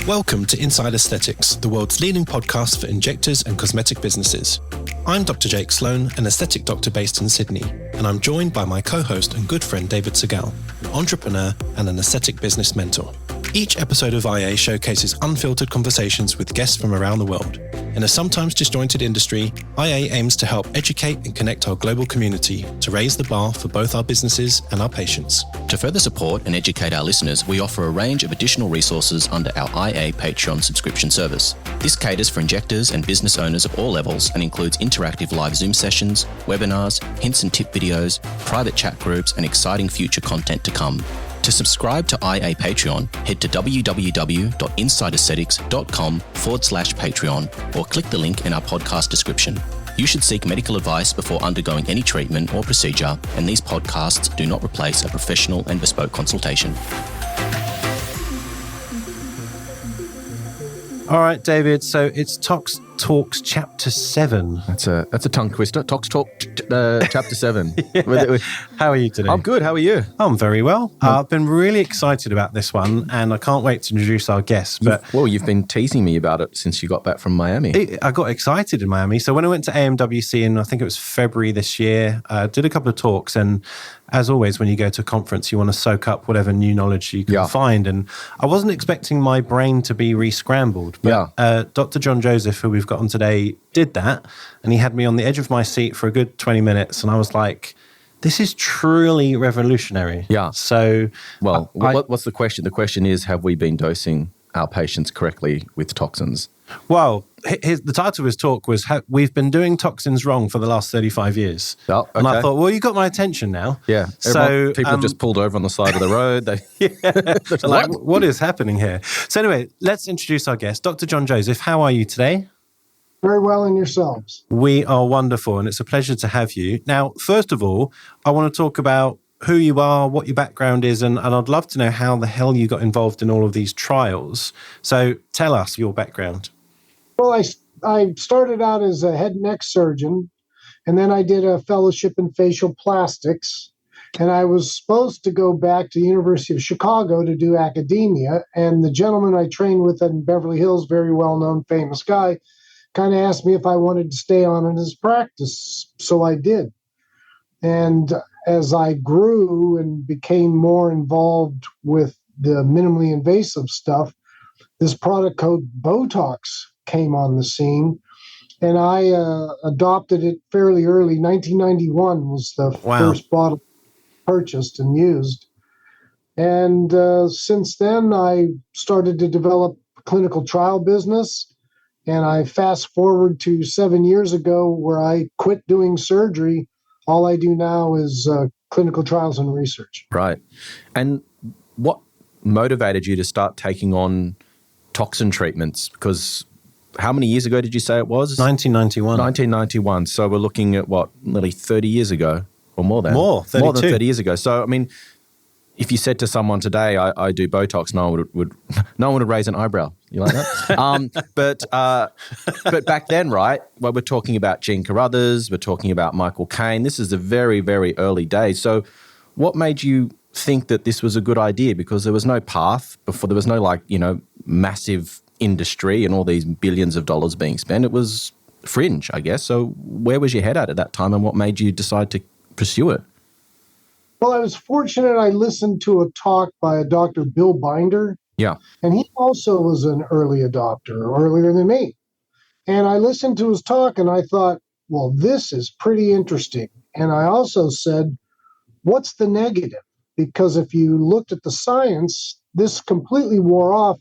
Welcome to Inside Aesthetics, the world's leading podcast for injectors and cosmetic businesses. I'm Dr. Jake Sloan, an aesthetic doctor based in Sydney, and I'm joined by my co-host and good friend David Segal, an entrepreneur and an aesthetic business mentor. Each episode of IA showcases unfiltered conversations with guests from around the world. In a sometimes disjointed industry, IA aims to help educate and connect our global community to raise the bar for both our businesses and our patients. To further support and educate our listeners, we offer a range of additional resources under our IA Patreon subscription service. This caters for injectors and business owners of all levels and includes interactive live Zoom sessions, webinars, hints and tip videos, private chat groups, and exciting future content to come. To subscribe to IA Patreon, head to www.insideaesthetics.com/Patreon or click the link in our podcast description. You should seek medical advice before undergoing any treatment or procedure, and these podcasts do not replace a professional and bespoke consultation. All right, David, so it's Tox Talks Chapter 7. That's a tongue twister. Tox Talk Chapter 7. How are you today? I'm good. How are you? I'm very well. I've been really excited about this one, and I can't wait to introduce our guest. But You've been teasing me about it since you got back from Miami. I got excited in Miami. So when I went to AMWC in, I think it was February this year, I did a couple of talks, and as always, when you go to a conference, you want to soak up whatever new knowledge you can find. And I wasn't expecting my brain to be re-scrambled. But Dr. John Joseph, who we've got on today, did that. And he had me on the edge of my seat for a good 20 minutes. And I was like, this is truly revolutionary. Yeah. So, what's the question? The question is, have we been dosing our patients correctly with toxins? Well, the title of his talk was, we've been doing toxins wrong for the last 35 years. Oh, okay. And I thought, well, you got my attention now. Yeah. So people just pulled over on the side of the road. What is happening here? So anyway, let's introduce our guest, Dr. John Joseph. How are you today? Very well, and yourselves? We are wonderful, and it's a pleasure to have you. Now, first of all, I want to talk about who you are, what your background is, and I'd love to know how the hell you got involved in all of these trials. So tell us your background. Well, I started out as a head and neck surgeon, and then I did a fellowship in facial plastics, and I was supposed to go back to the University of Chicago to do academia, and the gentleman I trained with in Beverly Hills, very well-known, famous guy, kind of asked me if I wanted to stay on in his practice, so I did. And as I grew and became more involved with the minimally invasive stuff, this product called Botox came on the scene, and I adopted it fairly early. 1991 was the first bottle purchased and used. And since then, I started to develop a clinical trial business. And I fast forward to 7 years ago where I quit doing surgery. All I do now is clinical trials and research. Right. And what motivated you to start taking on toxin treatments? Because how many years ago did you say it was? 1991. 1991. So we're looking at nearly 30 years ago or more than? More, 32. More than 30 years ago. So, I mean, if you said to someone today, I do Botox, no one would raise an eyebrow. You like that? But back then, right, well, we're talking about Gene Carruthers, we're talking about Michael Caine. This is the very, very early days. So what made you think that this was a good idea? Because there was no path before, there was no massive industry and all these billions of dollars being spent. It was fringe, I guess. So where was your head at that time, and what made you decide to pursue it? Well, I was fortunate. I listened to a talk by a Dr. Bill Binder. Yeah. And he also was an early adopter, earlier than me. And I listened to his talk and I thought, well, this is pretty interesting. And I also said, what's the negative? Because if you looked at the science, this completely wore off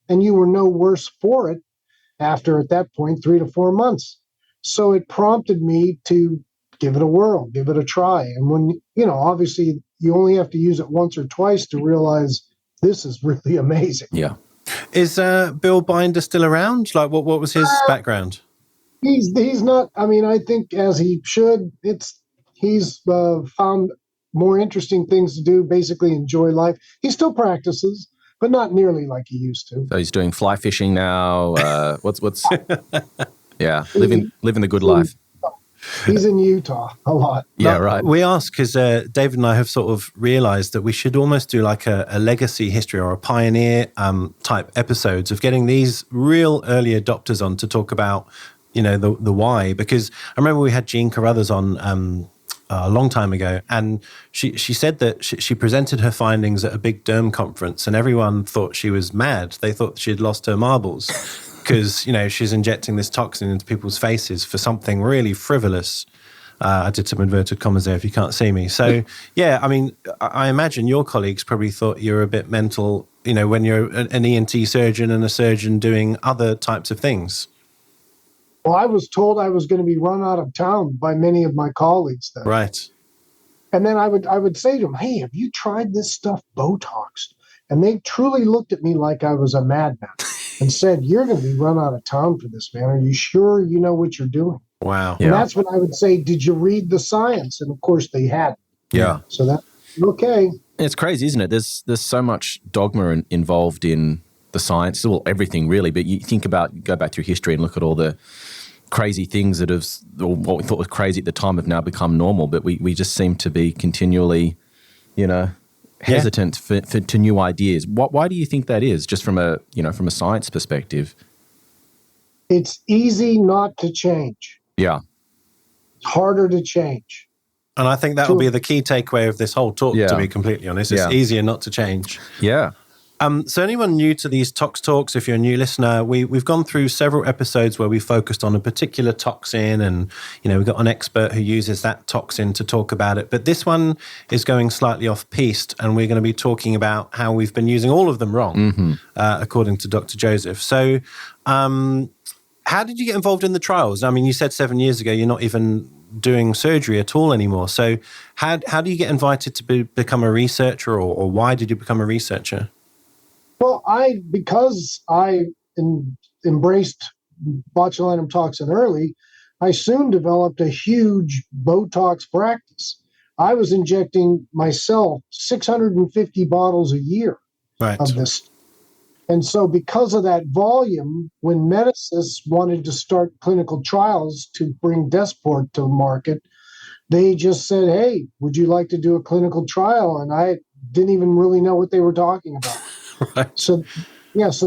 and you were no worse for it after, at that point, 3 to 4 months. So it prompted me to give it a whirl, give it a try. And when, obviously you only have to use it once or twice to realize this is really amazing. Yeah. Is Bill Binder still around? Like, what was his background? He's not, I think as he should, he's found more interesting things to do, basically enjoy life. He still practices, but not nearly like he used to. So he's doing fly fishing now. Living the good life. He's in Utah a lot. Yeah, right. We ask because David and I have sort of realized that we should almost do like a legacy history or a pioneer type episodes of getting these real early adopters on to talk about, the why. Because I remember we had Jean Carruthers on a long time ago, and she said that she presented her findings at a big derm conference, and everyone thought she was mad. They thought she had lost her marbles because, she's injecting this toxin into people's faces for something really frivolous. I did some inverted commas there if you can't see me. So, yeah, I mean, I imagine your colleagues probably thought you're a bit mental, when you're an ENT surgeon and a surgeon doing other types of things. Well, I was told I was going to be run out of town by many of my colleagues then. Right. And then I would say to them, hey, have you tried this stuff Botox? And they truly looked at me like I was a madman and said, you're going to be run out of town for this, man. Are you sure you know what you're doing? Wow. And that's when I would say, did you read the science? And of course they hadn't. Yeah. So that's okay. It's crazy, isn't it? There's so much dogma involved in the science, well, everything really, but you go back through history and look at all the crazy things that have, or what we thought was crazy at the time have now become normal, but we just seem to be continually, hesitant to new ideas. Why do you think that is, just from a science perspective? It's easy not to change. Yeah. It's harder to change. And I think that will be the key takeaway of this whole talk, to be completely honest. It's easier not to change. Yeah. So anyone new to these Tox Talks, if you're a new listener, we've gone through several episodes where we focused on a particular toxin, and we've got an expert who uses that toxin to talk about it. But this one is going slightly off-piste, and we're going to be talking about how we've been using all of them wrong, according to Dr. Joseph. So how did you get involved in the trials? I mean, you said 7 years ago you're not even doing surgery at all anymore. So how do you get invited to become a researcher, or why did you become a researcher? Well, because I embraced botulinum toxin early, I soon developed a huge Botox practice. I was injecting myself 650 bottles a year of this. And so because of that volume, when Medicis wanted to start clinical trials to bring Desport to market, they just said, hey, would you like to do a clinical trial? And I didn't even really know what they were talking about. Right. So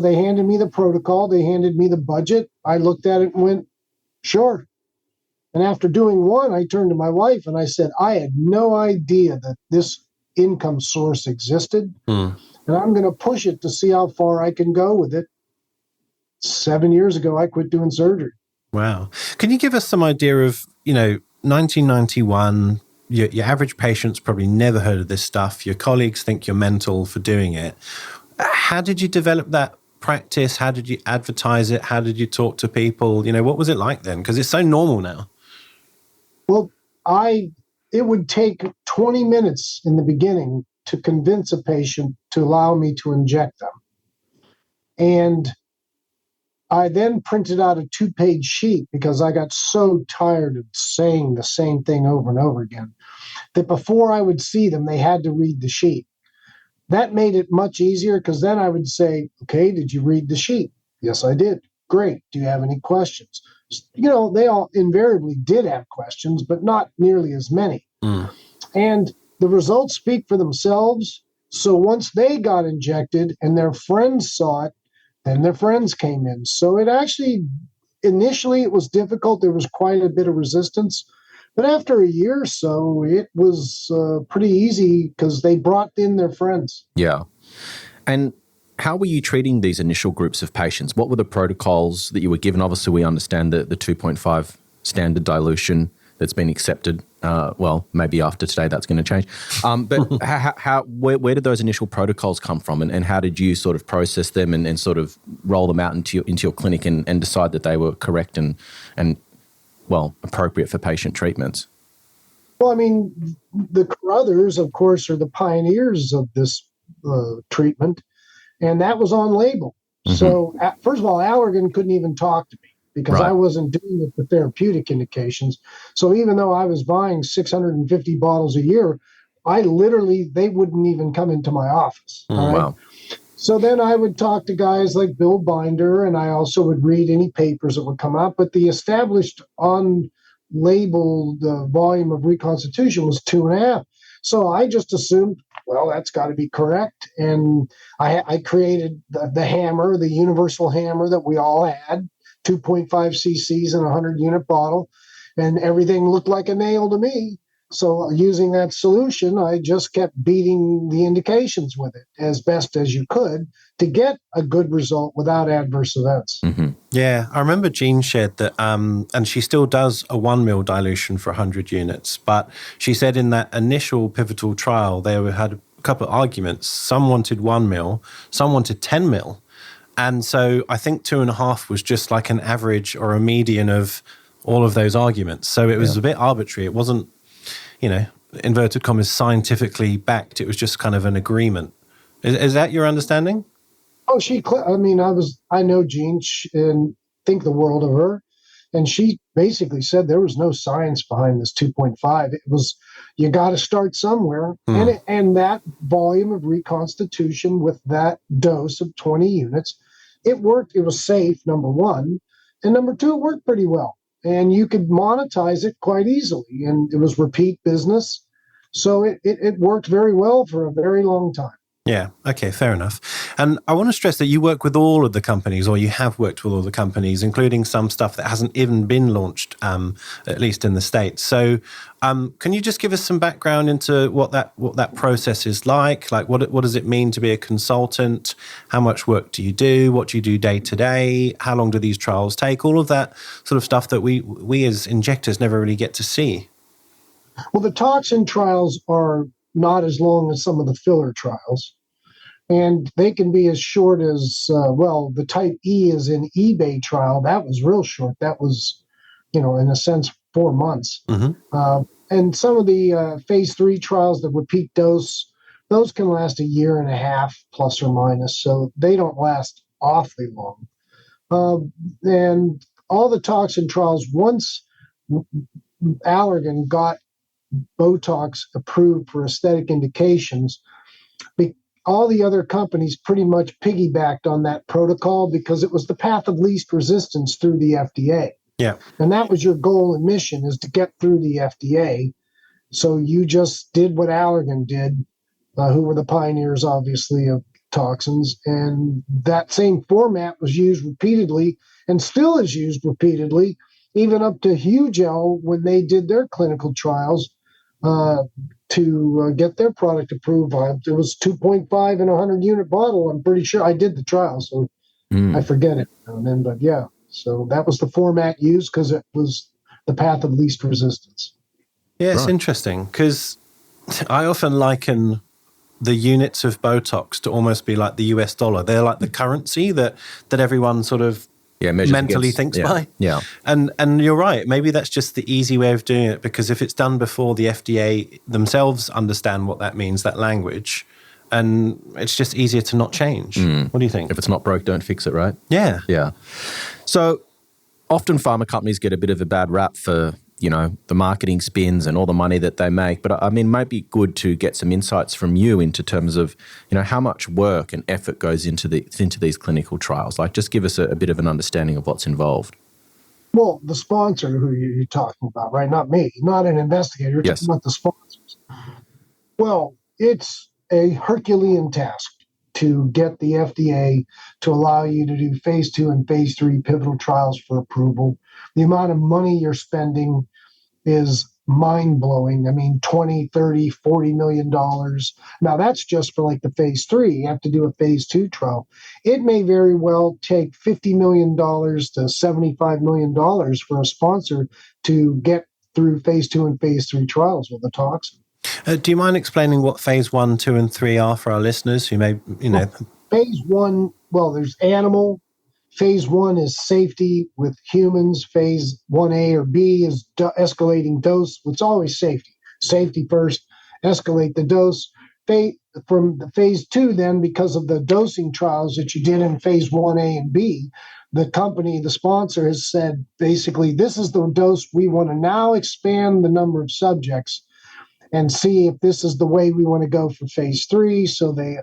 they handed me the protocol. They handed me the budget. I looked at it and went, sure. And after doing one, I turned to my wife and I said, I had no idea that this income source existed. And I'm going to push it to see how far I can go with it. 7 years ago, I quit doing surgery. Wow. Can you give us some idea of, 1991, your average patient's probably never heard of this stuff. Your colleagues think you're mental for doing it. How did you develop that practice? How did you advertise it? How did you talk to people? What was it like then? Because it's so normal now. Well, it would take 20 minutes in the beginning to convince a patient to allow me to inject them. And I then printed out a 2-page sheet because I got so tired of saying the same thing over and over again that before I would see them, they had to read the sheet. That made it much easier because then I would say, okay, did you read the sheet? Yes, I did. Great. Do you have any questions? They all invariably did have questions, but not nearly as many. And the results speak for themselves. So once they got injected and their friends saw it, then their friends came in. So it actually, initially it was difficult. There was quite a bit of resistance. But after a year or so, it was pretty easy because they brought in their friends. Yeah. And how were you treating these initial groups of patients? What were the protocols that you were given? Obviously, we understand the 2.5 standard dilution that's been accepted. Maybe after today that's going to change. But where did those initial protocols come from, and how did you sort of process them and sort of roll them out into your clinic and decide that they were correct and appropriate for patient treatments? Well, I mean, the Carruthers, of course, are the pioneers of this treatment, and that was on label. So, first of all, Allergan couldn't even talk to me because I wasn't doing it for therapeutic indications. So even though I was buying 650 bottles a year, they wouldn't even come into my office. All right? Wow. So then I would talk to guys like Bill Binder, and I also would read any papers that would come out. But the established on labeled the volume of reconstitution was 2.5. So I just assumed, well, that's got to be correct. And I created the hammer, the universal hammer that we all had, 2.5 cc's in a 100-unit bottle, and everything looked like a nail to me. So using that solution, I just kept beating the indications with it as best as you could to get a good result without adverse events. Mm-hmm. Yeah, I remember Jean shared that, and she still does a 1 ml dilution for 100 units, but she said in that initial pivotal trial, they had a couple of arguments. Some wanted 1 ml, some wanted 10 ml. And so I think 2.5 was just like an average or a median of all of those arguments. So it was a bit arbitrary. It wasn't, inverted commas, scientifically backed. It was just kind of an agreement. Is that your understanding? Oh, I know Jean and think the world of her. And she basically said there was no science behind this 2.5. It was, you got to start somewhere. And that volume of reconstitution with that dose of 20 units, it worked. It was safe, number one. And number two, it worked pretty well. And you could monetize it quite easily. And it was repeat business. So it worked very well for a very long time. Yeah. Okay. Fair enough. And I want to stress that you work with all of the companies, or you have worked with all the companies, including some stuff that hasn't even been launched, at least in the States. So, can you just give us some background into what that process is like? Like, what does it mean to be a consultant? How much work do you do? What do you do day to day? How long do these trials take? All of that sort of stuff that we as injectors never really get to see. Well, the toxin trials are not as long as some of the filler trials. And they can be as short as, the type E is in eBay trial. That was real short. That was, in a sense, 4 months. Mm-hmm. And some of the phase 3 trials, the repeat dose, those can last 1.5 years plus or minus. So they don't last awfully long. And all the toxin trials, once Allergan got Botox approved for aesthetic indications, all the other companies pretty much piggybacked on that protocol because it was the path of least resistance through the FDA. Yeah. And that was your goal and mission, is to get through the FDA. So you just did what Allergan did, who were the pioneers, obviously, of toxins. And that same format was used repeatedly and still is used repeatedly, even up to Hugel when they did their clinical trials. To get their product approved. It was 2.5 in a 100-unit bottle. I'm pretty sure I did the trial, so I forget it. But yeah, so that was the format used because it was the path of least resistance. Yeah, it's interesting because I often liken the units of Botox to almost be like the US dollar. They're like the currency that everyone sort of mentally thinks by. Yeah. And you're right. Maybe that's just the easy way of doing it, because if it's done before the FDA themselves understand what that means, that language, and it's just easier to not change. What do you think? If it's not broke, don't fix it, right? Yeah. Yeah. So often pharma companies get a bit of a bad rap for, the marketing spins and all the money that they make. But I mean, it might be good to get some insights from you into terms of, how much work and effort goes into these clinical trials. Like, just give us a bit of an understanding of what's involved. Well, the sponsor who you're talking about, right? Not me, not an investigator. You're talking about the sponsors. Well, it's a Herculean task to get the FDA to allow you to do phase 2 and phase 3 pivotal trials for approval. The amount of money you're spending is mind-blowing. I mean, $20, $30, $40 million. Now, that's just for like the phase 3. You have to do a phase 2 trial. It may very well take $50 million to $75 million for a sponsor to get through phase 2 and phase 3 trials with the toxin. Do you mind explaining what phase 1, 2, and 3 are for our listeners who may, Well, phase 1, there's animal. Phase 1 is safety with humans. Phase 1A or B is escalating dose. It's always safety. Safety first, escalate the dose. From the phase 2, then, because of the dosing trials that you did in phase 1A and B, the company, the sponsor, has said, basically, this is the dose we want to now expand the number of subjects and see if this is the way we want to go for phase 3. So they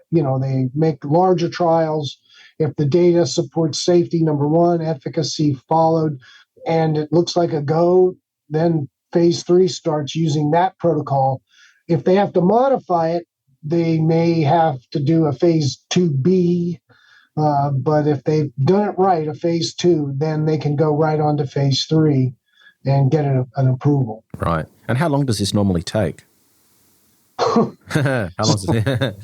make larger trials. If the data supports safety, number one, efficacy followed, and it looks like a go, then phase 3 starts using that protocol. If they have to modify it, they may have to do a phase 2B. But if they've done it right, a phase 2, then they can go right on to phase 3 and get an approval. Right. And how long does this normally take? How long does it?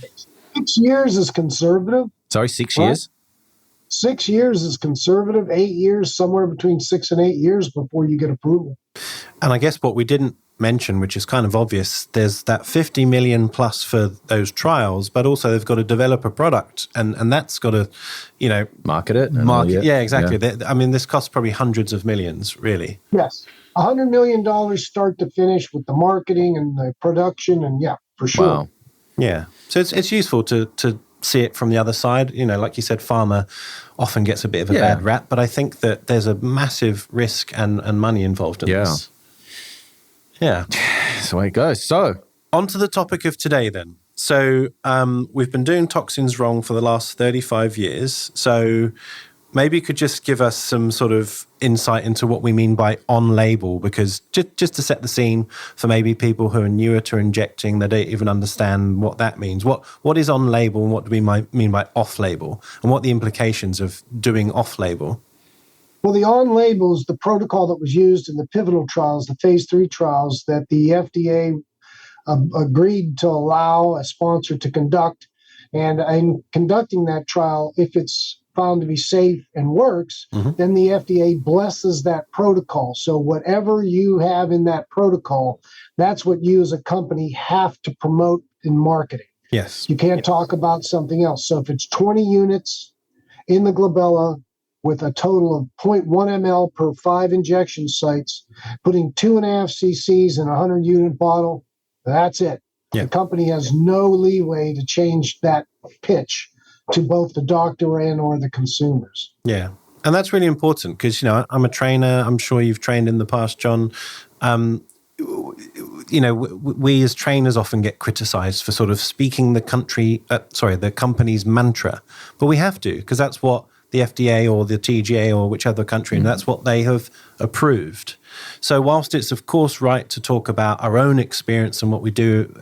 6 years is conservative. Sorry, 6 years? 6 years is conservative. 8 years, somewhere between 6 and 8 years before you get approval. And I guess what we didn't mention, which is kind of obvious, there's that 50 million plus for those trials, but also they've got to develop a product, and that's got to, market it. Yeah, exactly. Yeah. I mean, this costs probably hundreds of millions, really. Yes. $100 million start to finish with the marketing and the production, and yeah, for sure. Wow. Yeah. So it's useful to see it from the other side. Like you said, pharma often gets a bit of a bad rap, but I think that there's a massive risk and money involved in this. Yeah. That's the way it goes. So, on to the topic of today then. So, we've been doing toxins wrong for the last 35 years. So, maybe you could just give us some sort of insight into what we mean by on-label, because just to set the scene for maybe people who are newer to injecting, they don't even understand what that means. What is on-label and what do we mean by off-label, and what are the implications of doing off-label? Well, the on-label is the protocol that was used in the pivotal trials, the phase 3 trials, that the FDA agreed to allow a sponsor to conduct. And in conducting that trial, if it's found to be safe and works, then the FDA blesses that protocol. So whatever you have in that protocol, that's what you as a company have to promote in marketing. Yes. You can't talk about something else. So if it's 20 units in the glabella, with a total of 0.1 ml per 5 injection sites, putting 2.5 cc's in a 100-unit bottle, that's it. Yeah. The company has no leeway to change that pitch to both the doctor and or the consumers. Yeah. And that's really important because, I'm a trainer. I'm sure you've trained in the past, John. We as trainers often get criticized for sort of speaking the company's mantra. But we have to, because that's what the FDA or the TGA or whichever country, and that's what they have approved. So whilst it's of course right to talk about our own experience and what we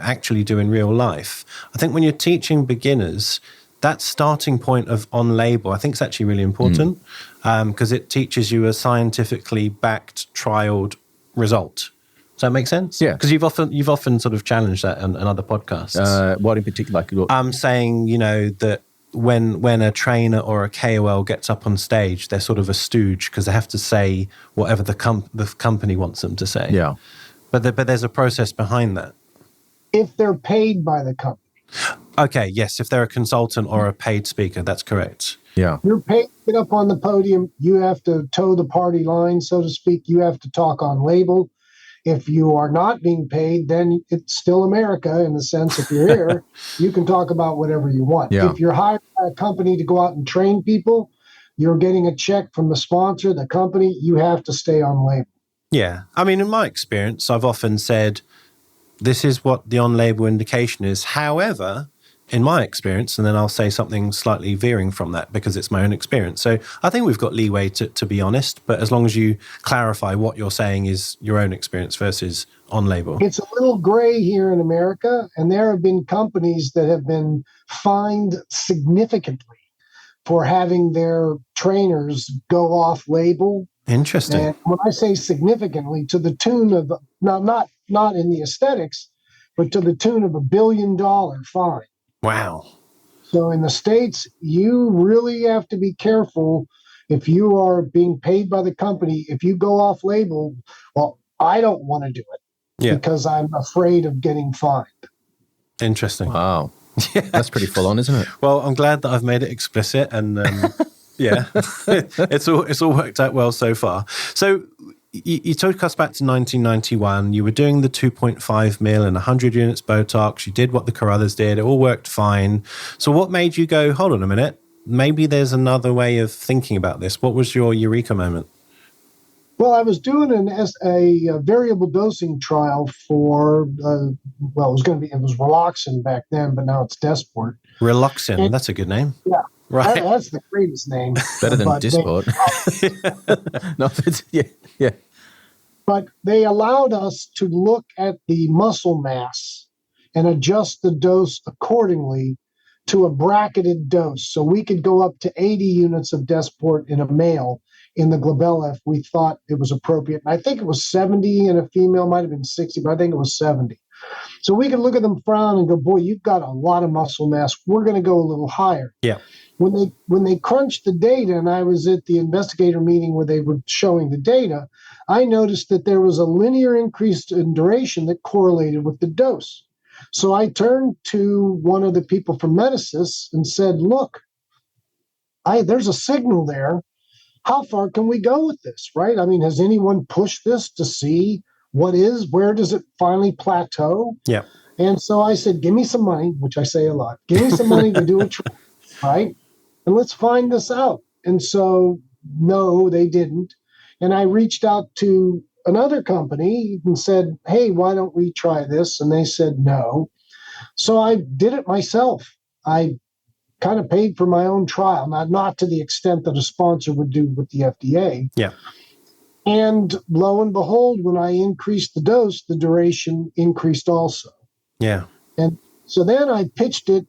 actually do in real life, I think when you're teaching beginners, that starting point of on-label, I think is actually really important because it teaches you a scientifically backed, trialed result. Does that make sense? Yeah. Because you've often sort of challenged that on other podcasts. What in particular? I'm saying, that when a trainer or a KOL gets up on stage, they're sort of a stooge because they have to say whatever the company wants them to say. Yeah. But there's a process behind that. If they're paid by the company. Okay, yes. If they're a consultant or a paid speaker, that's correct. Yeah. You're paid to get up on the podium. You have to toe the party line, so to speak. You have to talk on label. If you are not being paid, then it's still America in the sense if you're here, you can talk about whatever you want. Yeah. If you're hired by a company to go out and train people, you're getting a check from the sponsor, the company, you have to stay on label. Yeah. I mean, in my experience, I've often said, this is what the on-label indication is. However, in my experience, and then I'll say something slightly veering from that because it's my own experience. So I think we've got leeway to be honest, but as long as you clarify what you're saying is your own experience versus on-label. It's a little gray here in America, and there have been companies that have been fined significantly for having their trainers go off-label. Interesting. And when I say significantly, to the tune of, not in the aesthetics, but to the tune of $1 billion fine. Wow. So in the States, you really have to be careful if you are being paid by the company. If you go off label, well, I don't want to do it because I'm afraid of getting fined. Interesting. Wow. That's pretty full on, isn't it? Well, I'm glad that I've made it explicit and it's all worked out well so far. So you took us back to 1991. You were doing the 2.5 mil and 100 units Botox. You did what the Carruthers did. It all worked fine. So what made you go, hold on a minute, maybe there's another way of thinking about this? What was your Eureka moment? Well, I was doing a variable dosing trial for, it was Reloxin back then, but now it's Desport. Reloxin, that's a good name. Yeah. Right. That's the greatest name. Better than Disport. No, yeah. But they allowed us to look at the muscle mass and adjust the dose accordingly to a bracketed dose. So we could go up to 80 units of Desport in a male in the glabella if we thought it was appropriate. And I think it was 70 in a female, might have been 60, but I think it was 70. So we could look at them frown and go, boy, you've got a lot of muscle mass. We're going to go a little higher. Yeah. When they crunched the data, and I was at the investigator meeting where they were showing the data, I noticed that there was a linear increase in duration that correlated with the dose. So I turned to one of the people from Medicis and said, look, there's a signal there. How far can we go with this, right? I mean, has anyone pushed this to see where does it finally plateau? Yeah. And so I said, give me some money, which I say a lot. Give me some money to do a trial, right? And let's find this out. And so, no, they didn't. And I reached out to another company and said, hey, why don't we try this? And they said no. So I did it myself. I kind of paid for my own trial, not to the extent that a sponsor would do with the FDA. Yeah. And lo and behold, when I increased the dose, the duration increased also. Yeah. And so then I pitched it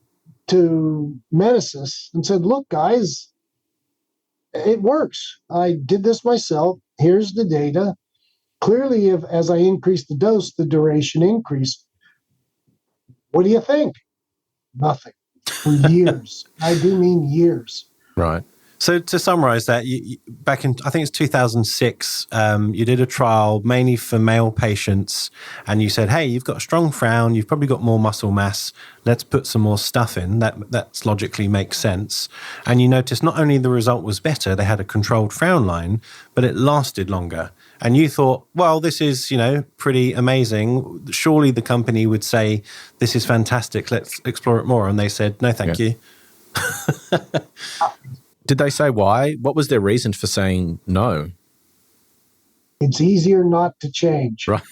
to Medicis and said, look, guys, it works. I did this myself. Here's the data. Clearly, as I increased the dose, the duration increased. What do you think? Nothing. For years. I do mean years. Right. So to summarize that, you, back in, I think it's 2006, you did a trial mainly for male patients, and you said, hey, you've got a strong frown, you've probably got more muscle mass, let's put some more stuff in. That's logically makes sense. And you noticed not only the result was better, they had a controlled frown line, but it lasted longer. And you thought, well, this is, pretty amazing. Surely the company would say, this is fantastic, let's explore it more. And they said, no, thank you. Did they say why? What was their reason for saying no? It's easier not to change. Right.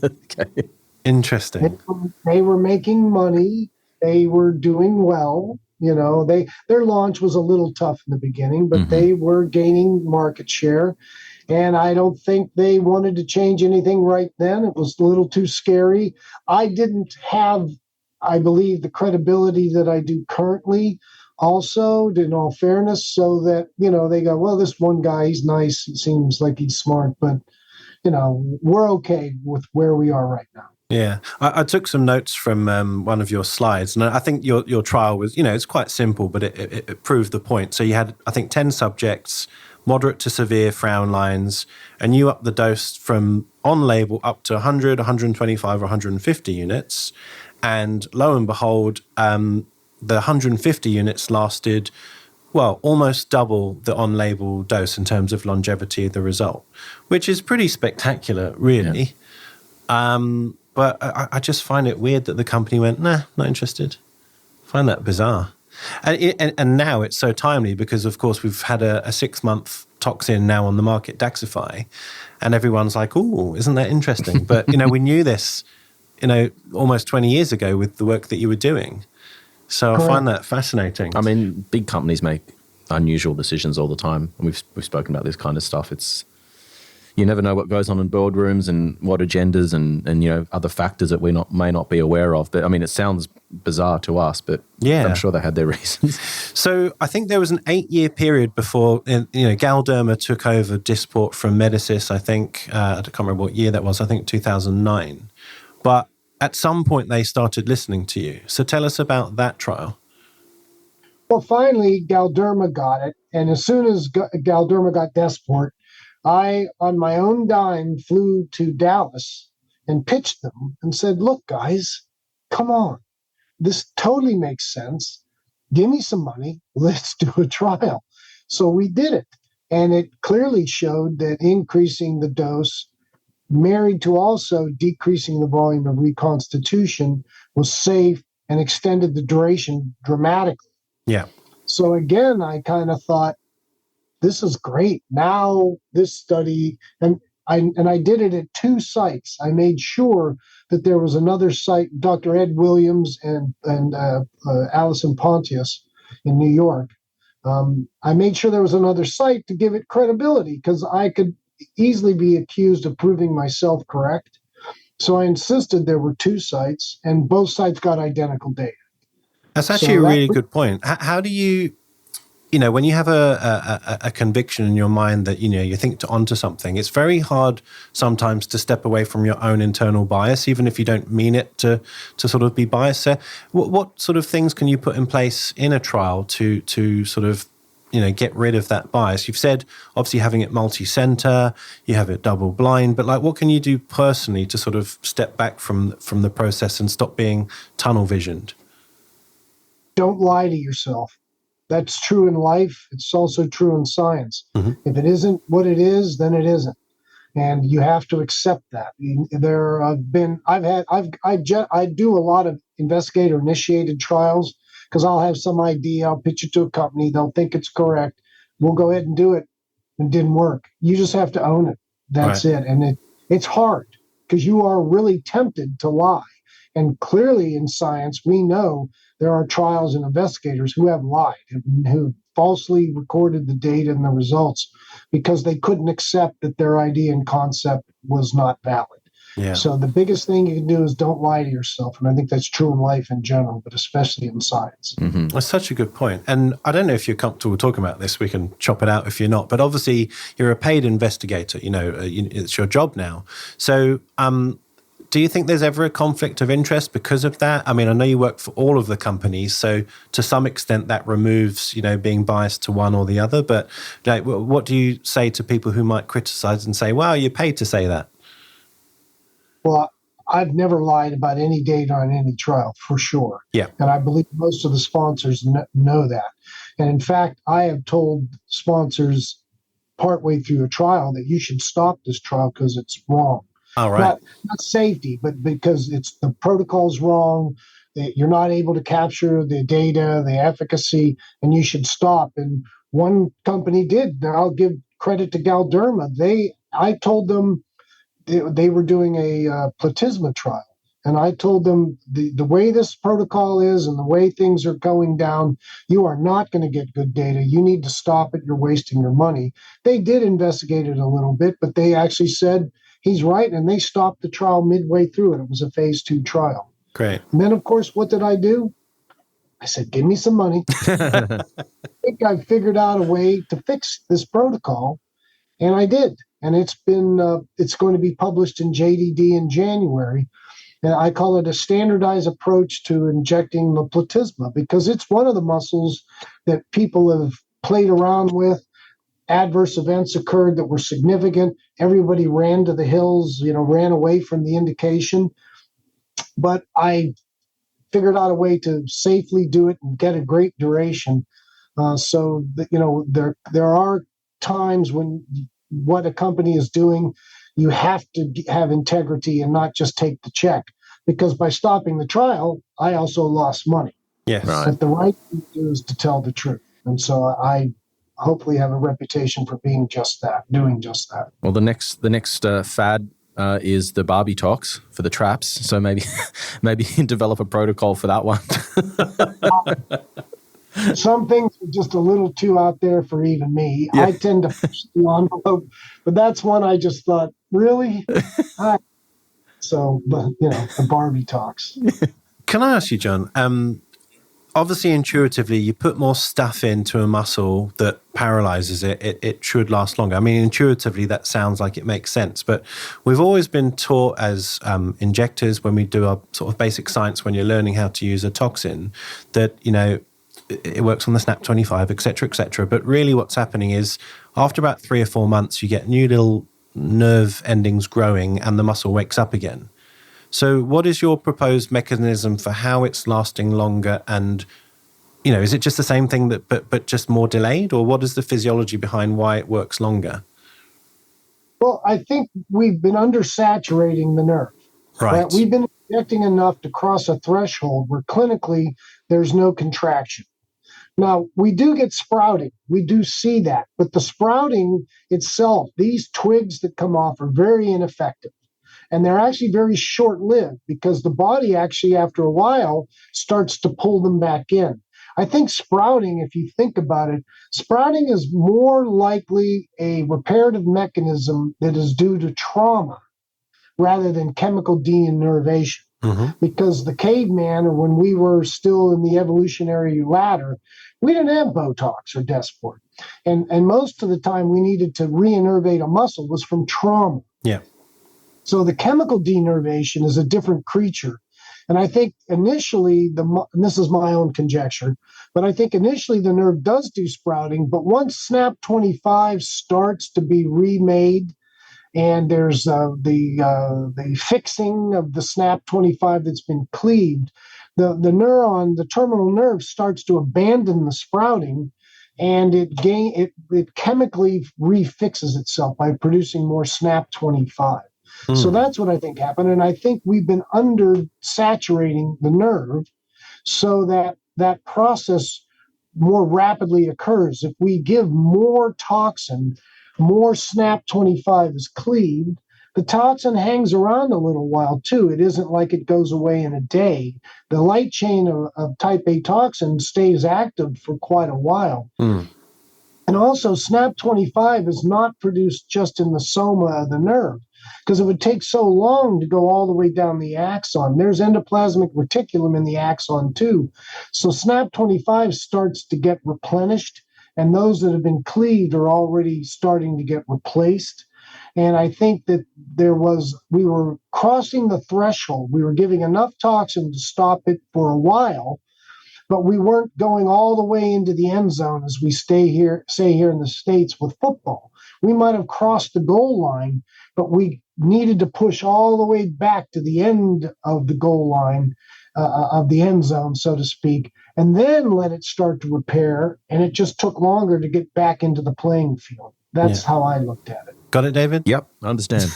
Okay. Interesting. They were making money. They were doing well. Their launch was a little tough in the beginning, but they were gaining market share. And I don't think they wanted to change anything right then. It was a little too scary. I didn't have, I believe, the credibility that I do currently. Also, in all fairness, so that, they go, well, this one guy, he's nice. He seems like he's smart, but, we're okay with where we are right now. Yeah. I took some notes from one of your slides, and I think your trial was, it's quite simple, but it proved the point. So you had, I think, 10 subjects, moderate to severe frown lines, and you upped the dose from on-label up to 100, 125, or 150 units. And lo and behold, the 150 units lasted, well, almost double the on-label dose in terms of longevity of the result, which is pretty spectacular, really. Yeah. But I just find it weird that the company went, nah, not interested. I find that bizarre. And now it's so timely because, of course, we've had a 6-month toxin now on the market, Daxxify, and everyone's like, oh, isn't that interesting? But, we knew this, almost 20 years ago with the work that you were doing. So I find that fascinating. I mean, big companies make unusual decisions all the time. We've spoken about this kind of stuff. You never know what goes on in boardrooms and what agendas and other factors that we may not be aware of. But I mean, it sounds bizarre to us, but yeah, I'm sure they had their reasons. So I think there was an 8-year period before Galderma took over Dysport from Medicis. I think I can't remember what year that was. I think 2009, but at some point, they started listening to you. So tell us about that trial. Well, finally, Galderma got it. And as soon as Galderma got Dysport, I, on my own dime, flew to Dallas and pitched them and said, look, guys, come on. This totally makes sense. Give me some money. Let's do a trial. So we did it. And it clearly showed that increasing the dose married to also decreasing the volume of reconstitution was safe and extended the duration dramatically. Yeah. So again, I kind of thought, this is great. Now this study, and I did it at 2 sites. I made sure that there was another site, Dr. Ed Williams and Allison Pontius in New York. I made sure there was another site to give it credibility because I could easily be accused of proving myself correct. So I insisted there were 2 sites, and both sites got identical data. That's actually a really good point. How do you, when you have a conviction in your mind that, you think onto something, it's very hard sometimes to step away from your own internal bias, even if you don't mean it to sort of be biased. So what sort of things can you put in place in a trial to sort of, get rid of that bias? You've said, obviously, having it multi-center, you have it double blind, but what can you do personally to sort of step back from the process and stop being tunnel visioned? Don't lie to yourself. That's true in life. It's also true in science. Mm-hmm. If it isn't what it is, then it isn't. And you have to accept that. I do a lot of investigator-initiated trials because I'll have some idea, I'll pitch it to a company, they'll think it's correct, we'll go ahead and do it. It didn't work. You just have to own it. That's right. It. And it's hard because you are really tempted to lie. And clearly in science, we know there are trials and investigators who have lied, who falsely recorded the data and the results because they couldn't accept that their idea and concept was not valid. Yeah. So the biggest thing you can do is don't lie to yourself. And I think that's true in life in general, but especially in science. Mm-hmm. That's such a good point. And I don't know if you're comfortable talking about this. We can chop it out if you're not. But obviously, you're a paid investigator. It's your job now. So do you think there's ever a conflict of interest because of that? I mean, I know you work for all of the companies, so to some extent that removes, being biased to one or the other. But what do you say to people who might criticize and say, well, you're paid to say that? Well, I've never lied about any data on any trial, for sure. Yeah. And I believe most of the sponsors know that. And in fact, I have told sponsors partway through a trial that you should stop this trial because it's wrong. All right. Not safety, but because the protocol's wrong, that you're not able to capture the data, the efficacy, and you should stop. And one company did. I'll give credit to Galderma. I told them they were doing a Plateau trial, and I told them the way this protocol is and the way things are going down, you are not going to get good data. You need to stop it. You're wasting your money. They did investigate it a little bit, but they actually said, he's right, and they stopped the trial midway through it. It was a phase 2 trial. Great. And then, of course, what did I do? I said, give me some money. I think I figured out a way to fix this protocol, and I did. And it's going to be published in JDD in January. And I call it a standardized approach to injecting the platysma because it's one of the muscles that people have played around with. Adverse events occurred that were significant. Everybody ran to the hills, ran away from the indication. But I figured out a way to safely do it and get a great duration. So that, there are times when what a company is doing, you have to have integrity and not just take the check. Because by stopping the trial, I also lost money. Yes. Right. But the right thing to do is to tell the truth. And so I hopefully have a reputation for doing just that. Well, the next fad is the Barbie Tox for the traps. So maybe develop a protocol for that one. Some things are just a little too out there for even me. Yeah. I tend to push the envelope, but that's one I just thought, really? So, the Barbie Tox. Can I ask you, John? Obviously, intuitively, you put more stuff into a muscle that paralyzes it, it should last longer. I mean, intuitively, that sounds like it makes sense. But we've always been taught as injectors, when we do our sort of basic science, when you're learning how to use a toxin, that, it works on the SNAP25, et cetera, but really what's happening is after about 3 or 4 months, you get new little nerve endings growing and the muscle wakes up again. So what is your proposed mechanism for how it's lasting longer? And, is it just the same thing but just more delayed? Or what is the physiology behind why it works longer? Well, I think we've been undersaturating the nerve. Right. We've been injecting enough to cross a threshold where clinically there's no contraction. Now, we do get sprouting. We do see that. But the sprouting itself, these twigs that come off are very ineffective. And they're actually very short-lived because the body actually, after a while, starts to pull them back in. I think sprouting, if you think about it, sprouting is more likely a reparative mechanism that is due to trauma rather than chemical deinnervation. Because the caveman, or when we were still in the evolutionary ladder, we didn't have Botox or Dysport. And most of the time we needed to reinnervate a muscle was from trauma. Yeah. So the chemical denervation is a different creature. And I think initially, and this is my own conjecture, but I think initially the nerve does do sprouting, but once SNAP25 starts to be remade, and there's the fixing of the SNAP25 that's been cleaved, the neuron, the terminal nerve, starts to abandon the sprouting, and it chemically refixes itself by producing more SNAP25. So that's what I think happened, and I think we've been under-saturating the nerve so that that process more rapidly occurs. If we give more toxin, more SNAP25 is cleaved, the toxin hangs around a little while too. It isn't like it goes away in a day. The light chain of type A toxin stays active for quite a while. And also SNAP25 is not produced just in the soma of the nerve, because it would take so long to go all the way down the axon. There's endoplasmic reticulum in the axon too. So SNAP25 starts to get replenished, and those that have been cleaved are already starting to get replaced. And I think that we were crossing the threshold. We were giving enough toxin to stop it for a while, but we weren't going all the way into the end zone as we say here in the States with football. We might have crossed the goal line, but we needed to push all the way back to the end of the goal line, of the end zone, so to speak, and then let it start to repair. And it just took longer to get back into the playing field. That's how I looked at it. Got it, David? Yep, I understand.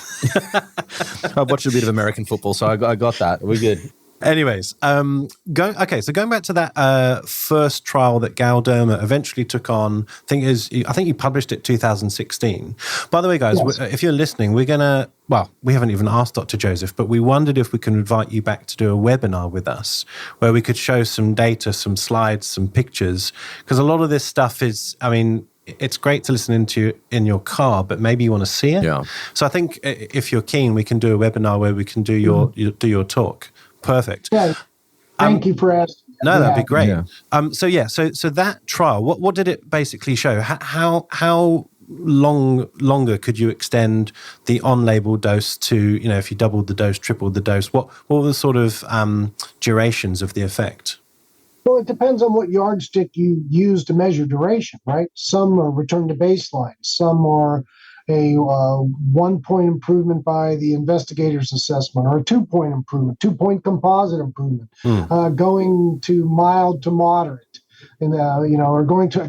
I've watched a bit of American football, so I got that. We're good. Anyways, so going back to that first trial that Galderma eventually took on, I think you published it 2016. By the way, guys, Yes. if you're listening, we haven't even asked Dr. Joseph, but we wondered if we can invite you back to do a webinar with us where we could show some data, some slides, some pictures, because a lot of this stuff is, it's great to listen into in your car, but maybe you want to see it. Yeah. So I think if you're keen, we can do a webinar where we can do your talk. Perfect. Yeah. Thank you for asking. No, that'd be great. Yeah. So that trial, what did it basically show? How longer could you extend the on-label dose to, if you doubled the dose, tripled the dose? What were the sort of durations of the effect? Well, it depends on what yardstick you use to measure duration, right? Some are return to baseline. Some are a 1-point improvement by the investigator's assessment, or a 2-point improvement, 2-point composite improvement, going to mild to moderate, and or going to a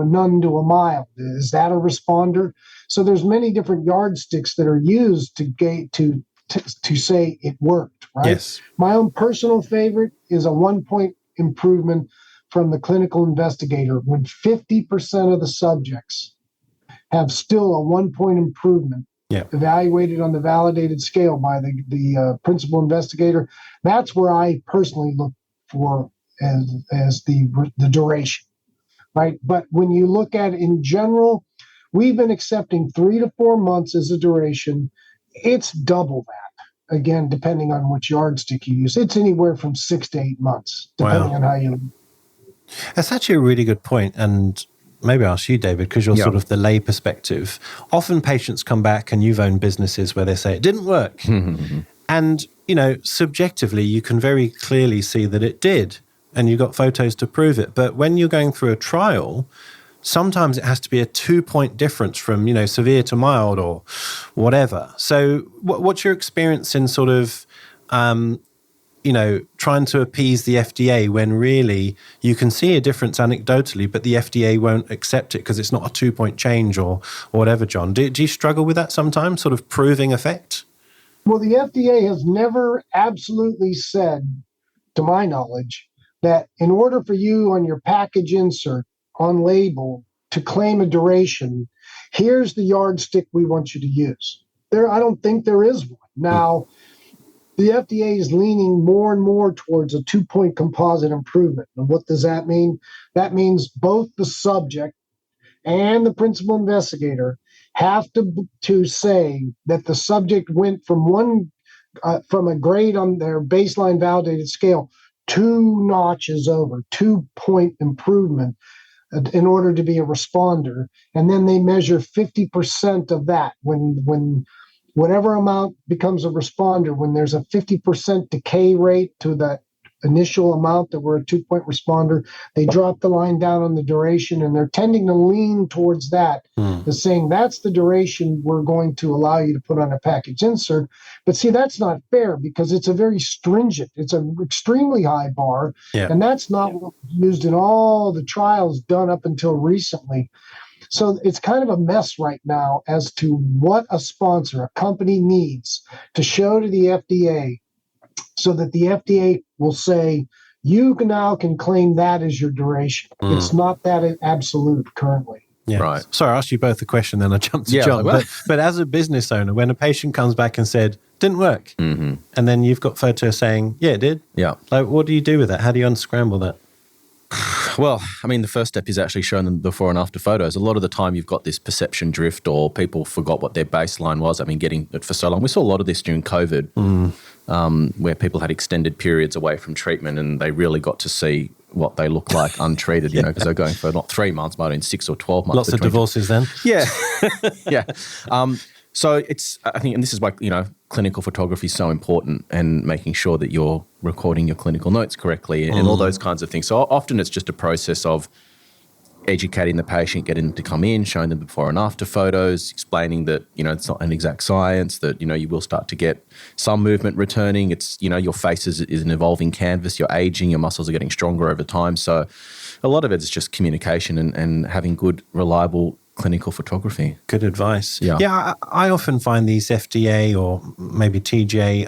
none to a mild. Is that a responder? So there's many different yardsticks that are used to say it worked, right? Yes. My own personal favorite is a 1-point improvement from the clinical investigator when 50% of the subjects have still a 1-point improvement, evaluated on the validated scale by the principal investigator. That's where I personally look for as the duration, right? But when you look at it in general, we've been accepting 3 to 4 months as a duration. It's double that. Again, depending on which yardstick you use. It's anywhere from 6 to 8 months, depending on how you. That's actually a really good point, and maybe I'll ask you, David, because you're sort of the lay perspective. Often patients come back, and you've owned businesses where they say it didn't work. And, subjectively, you can very clearly see that it did, and you've got photos to prove it. But when you're going through a trial, sometimes it has to be a 2-point difference from, severe to mild or whatever. So what's your experience in sort of, trying to appease the FDA when really you can see a difference anecdotally, but the FDA won't accept it because it's not a 2-point change or whatever, John? Do you struggle with that sometimes, sort of proving effect? Well, the FDA has never absolutely said, to my knowledge, that in order for you on your package insert on label to claim a duration, here's the yardstick we want you to use. I don't think there is one. Now, the FDA is leaning more and more towards a 2-point composite improvement. And what does that mean? That means both the subject and the principal investigator have to say that the subject went from a grade on their baseline validated scale 2 notches over, 2-point improvement in order to be a responder. And then they measure 50% of that when whatever amount becomes a responder, when there's a 50% decay rate to that initial amount that we're a 2-point responder, they drop the line down on the duration, and they're tending to lean towards that, as saying that's the duration we're going to allow you to put on a package insert. But see, that's not fair because it's a very stringent, it's an extremely high bar, and that's not what was used in all the trials done up until recently. So it's kind of a mess right now as to what a sponsor, a company needs to show to the FDA so that the FDA will say, you now can claim that as your duration. It's not that absolute currently. Yeah. Right. Sorry, I asked you both the question, then I jumped to John. But as a business owner, when a patient comes back and said, didn't work, and then you've got photos saying, yeah, it did. Yeah. Like, what do you do with that? How do you unscramble that? Well, I mean, the first step is actually showing them before and after photos. A lot of the time you've got this perception drift or people forgot what their baseline was. I mean, getting it for so long. We saw a lot of this during COVID where people had extended periods away from treatment and they really got to see what they look like untreated, you know, because they're going for not 3 months, might have been 6 or 12 months. Lots of divorces then. Yeah. Yeah. So it's, I think, and this is why, you know, clinical photography is so important and making sure that you're recording your clinical notes correctly and all those kinds of things. So often it's just a process of educating the patient, getting them to come in, showing them before and after photos, explaining that, you know, it's not an exact science, that, you know, you will start to get some movement returning. It's, you know, your face is an evolving canvas, you're aging, your muscles are getting stronger over time. So a lot of it is just communication and having good, reliable clinical photography. Good advice. Yeah. Yeah, I often find these FDA or maybe TJ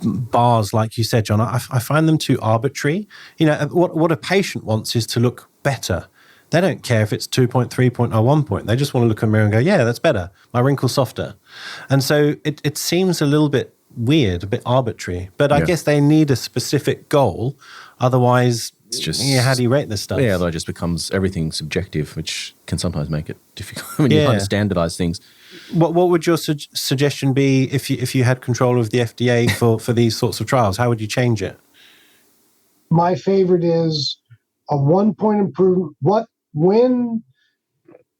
bars, like you said, John, I find them too arbitrary. You know, what a patient wants is to look better. They don't care if it's 2 point, 3 point, or 1 point. They just want to look in the mirror and go, yeah, that's better. My wrinkle's softer. And so it seems a little bit weird, a bit arbitrary. But I guess they need a specific goal. Otherwise, it's just, how do you rate this stuff? Yeah, though it just becomes everything subjective, which can sometimes make it difficult when you kind of standardize things. What would your suggestion be if you had control of the FDA for these sorts of trials? How would you change it? My favorite is a 1-point improvement. When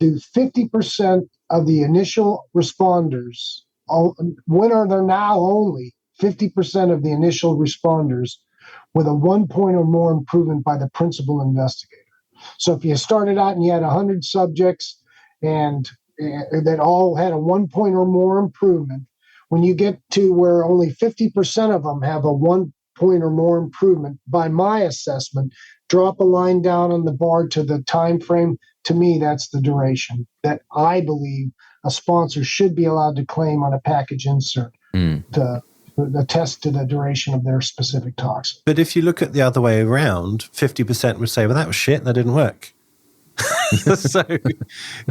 do 50% of the initial responders, when are there now only 50% of the initial responders with a 1-point or more improvement by the principal investigator? So if you started out and you had 100 subjects and that all had a 1-point or more improvement, when you get to where only 50% of them have a 1-point or more improvement, by my assessment, drop a line down on the bar to the time frame. To me, that's the duration that I believe a sponsor should be allowed to claim on a package insert to attest to the duration of their specific toxin. But if you look at the other way around, 50% would say, well, that was shit, that didn't work. So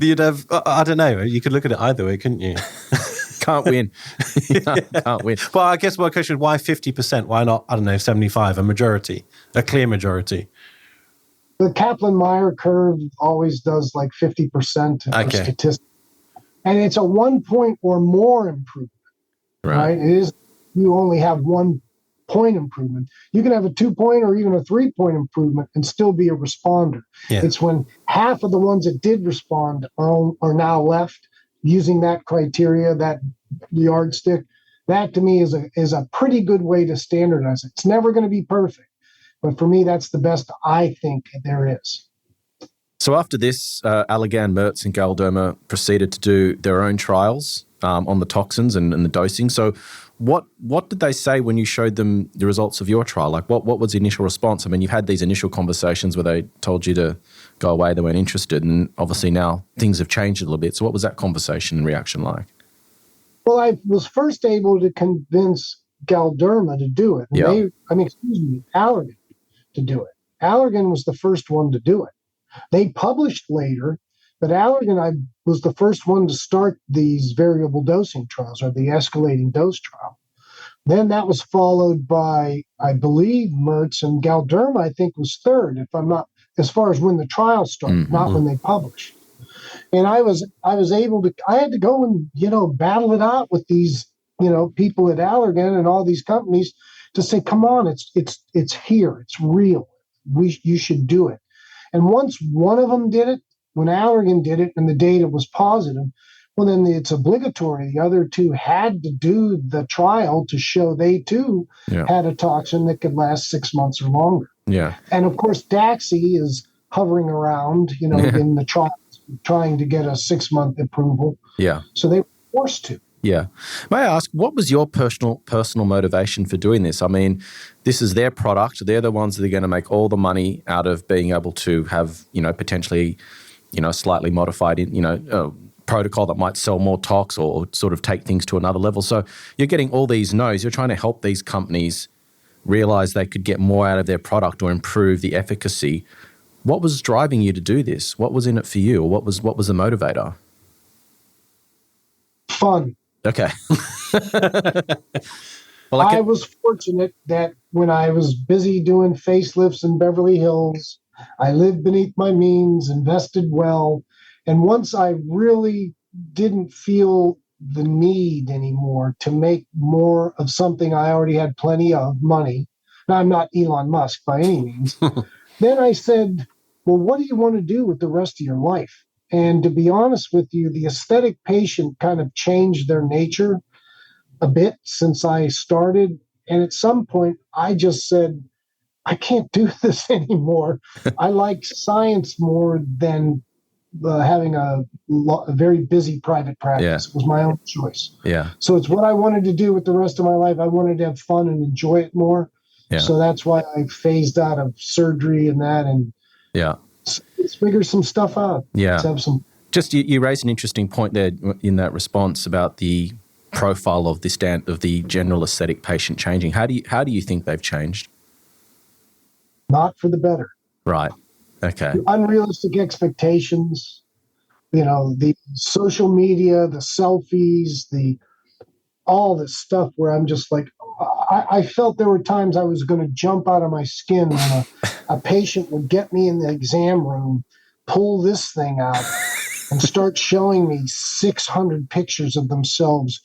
you'd have, I don't know, you could look at it either way, couldn't you? Can't win. Can't win. Well, I guess my question, why 50%? Why not, I don't know, 75, a majority, a clear majority? The Kaplan-Meier curve always does like 50% for statistics. And it's a 1-point or more improvement, right? It is, you only have 1-point improvement. You can have a 2-point or even a 3-point improvement and still be a responder. Yeah. It's when half of the ones that did respond are now left using that criteria, that yardstick. That to me is a pretty good way to standardize it. It's never going to be perfect, but for me, that's the best I think there is. So after this, Allergan, Merz, and Galderma proceeded to do their own trials on the toxins and the dosing. So what did they say when you showed them the results of your trial? Like what was the initial response? I mean, you've had these initial conversations where they told you to go away, they weren't interested, and obviously now things have changed a little bit. So what was that conversation and reaction like? Well, I was first able to convince Galderma to do it. Allergan to do it. Allergan was the first one to do it. They published later, but Allergan was the first one to start these variable dosing trials or the escalating dose trial. Then that was followed by, I believe, Mertz, and Galderma, I think, was third, if I'm not, as far as when the trial started, not when they published. And I was able to, I had to go and, battle it out with these, people at Allergan and all these companies to say, come on, it's here, it's real. You should do it. And once one of them did it, when Allergan did it and the data was positive, well, then it's obligatory. The other two had to do the trial to show they too had a toxin that could last 6 months or longer. Yeah. And of course, Daxi is hovering around, in the trial, trying to get a 6-month approval. Yeah. So they were forced to. Yeah. May I ask, what was your personal motivation for doing this? I mean, this is their product. They're the ones that are going to make all the money out of being able to have, potentially, slightly modified, protocol that might sell more tox or sort of take things to another level. So you're getting all these no's. You're trying to help these companies realize they could get more out of their product or improve the efficacy. What was driving you to do this? What was in it for you? Or what was the motivator? Fun. Okay. Well, I was fortunate that when I was busy doing facelifts in Beverly Hills, I lived beneath my means, invested well. And once I really didn't feel the need anymore to make more of something I already had plenty of, money. Now, I'm not Elon Musk by any means. Then I said, well, what do you want to do with the rest of your life? And to be honest with you, the aesthetic patient kind of changed their nature a bit since I started. And at some point, I just said, I can't do this anymore. I like science more than having a very busy private practice. It was my own choice. Yeah. So it's what I wanted to do with the rest of my life. I wanted to have fun and enjoy it more. Yeah. So that's why I phased out of surgery and that, and let's figure some stuff out. Yeah. Let's have some. Just you raised an interesting point there in that response about the profile of the general aesthetic patient changing. How do you think they've changed? Not for the better. Right. Okay. Unrealistic expectations, the social media, the selfies, all this stuff where I'm just like, I felt there were times I was going to jump out of my skin when a patient would get me in the exam room, pull this thing out, and start showing me 600 pictures of themselves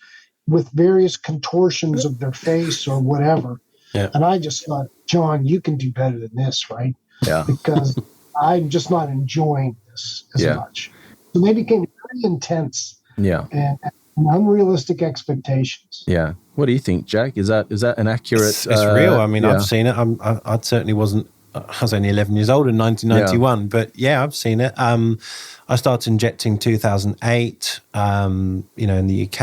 with various contortions of their face or whatever. Yeah. And I just thought, John, you can do better than this, right? Yeah. Because I'm just not enjoying this as much. So they became very intense. Yeah. And unrealistic expectations. Yeah. What do you think, Jack? Is that an accurate? It's real. I mean, I've seen it. I certainly wasn't. I was only 11 years old in 1991, but I've seen it. I started injecting 2008, in the UK,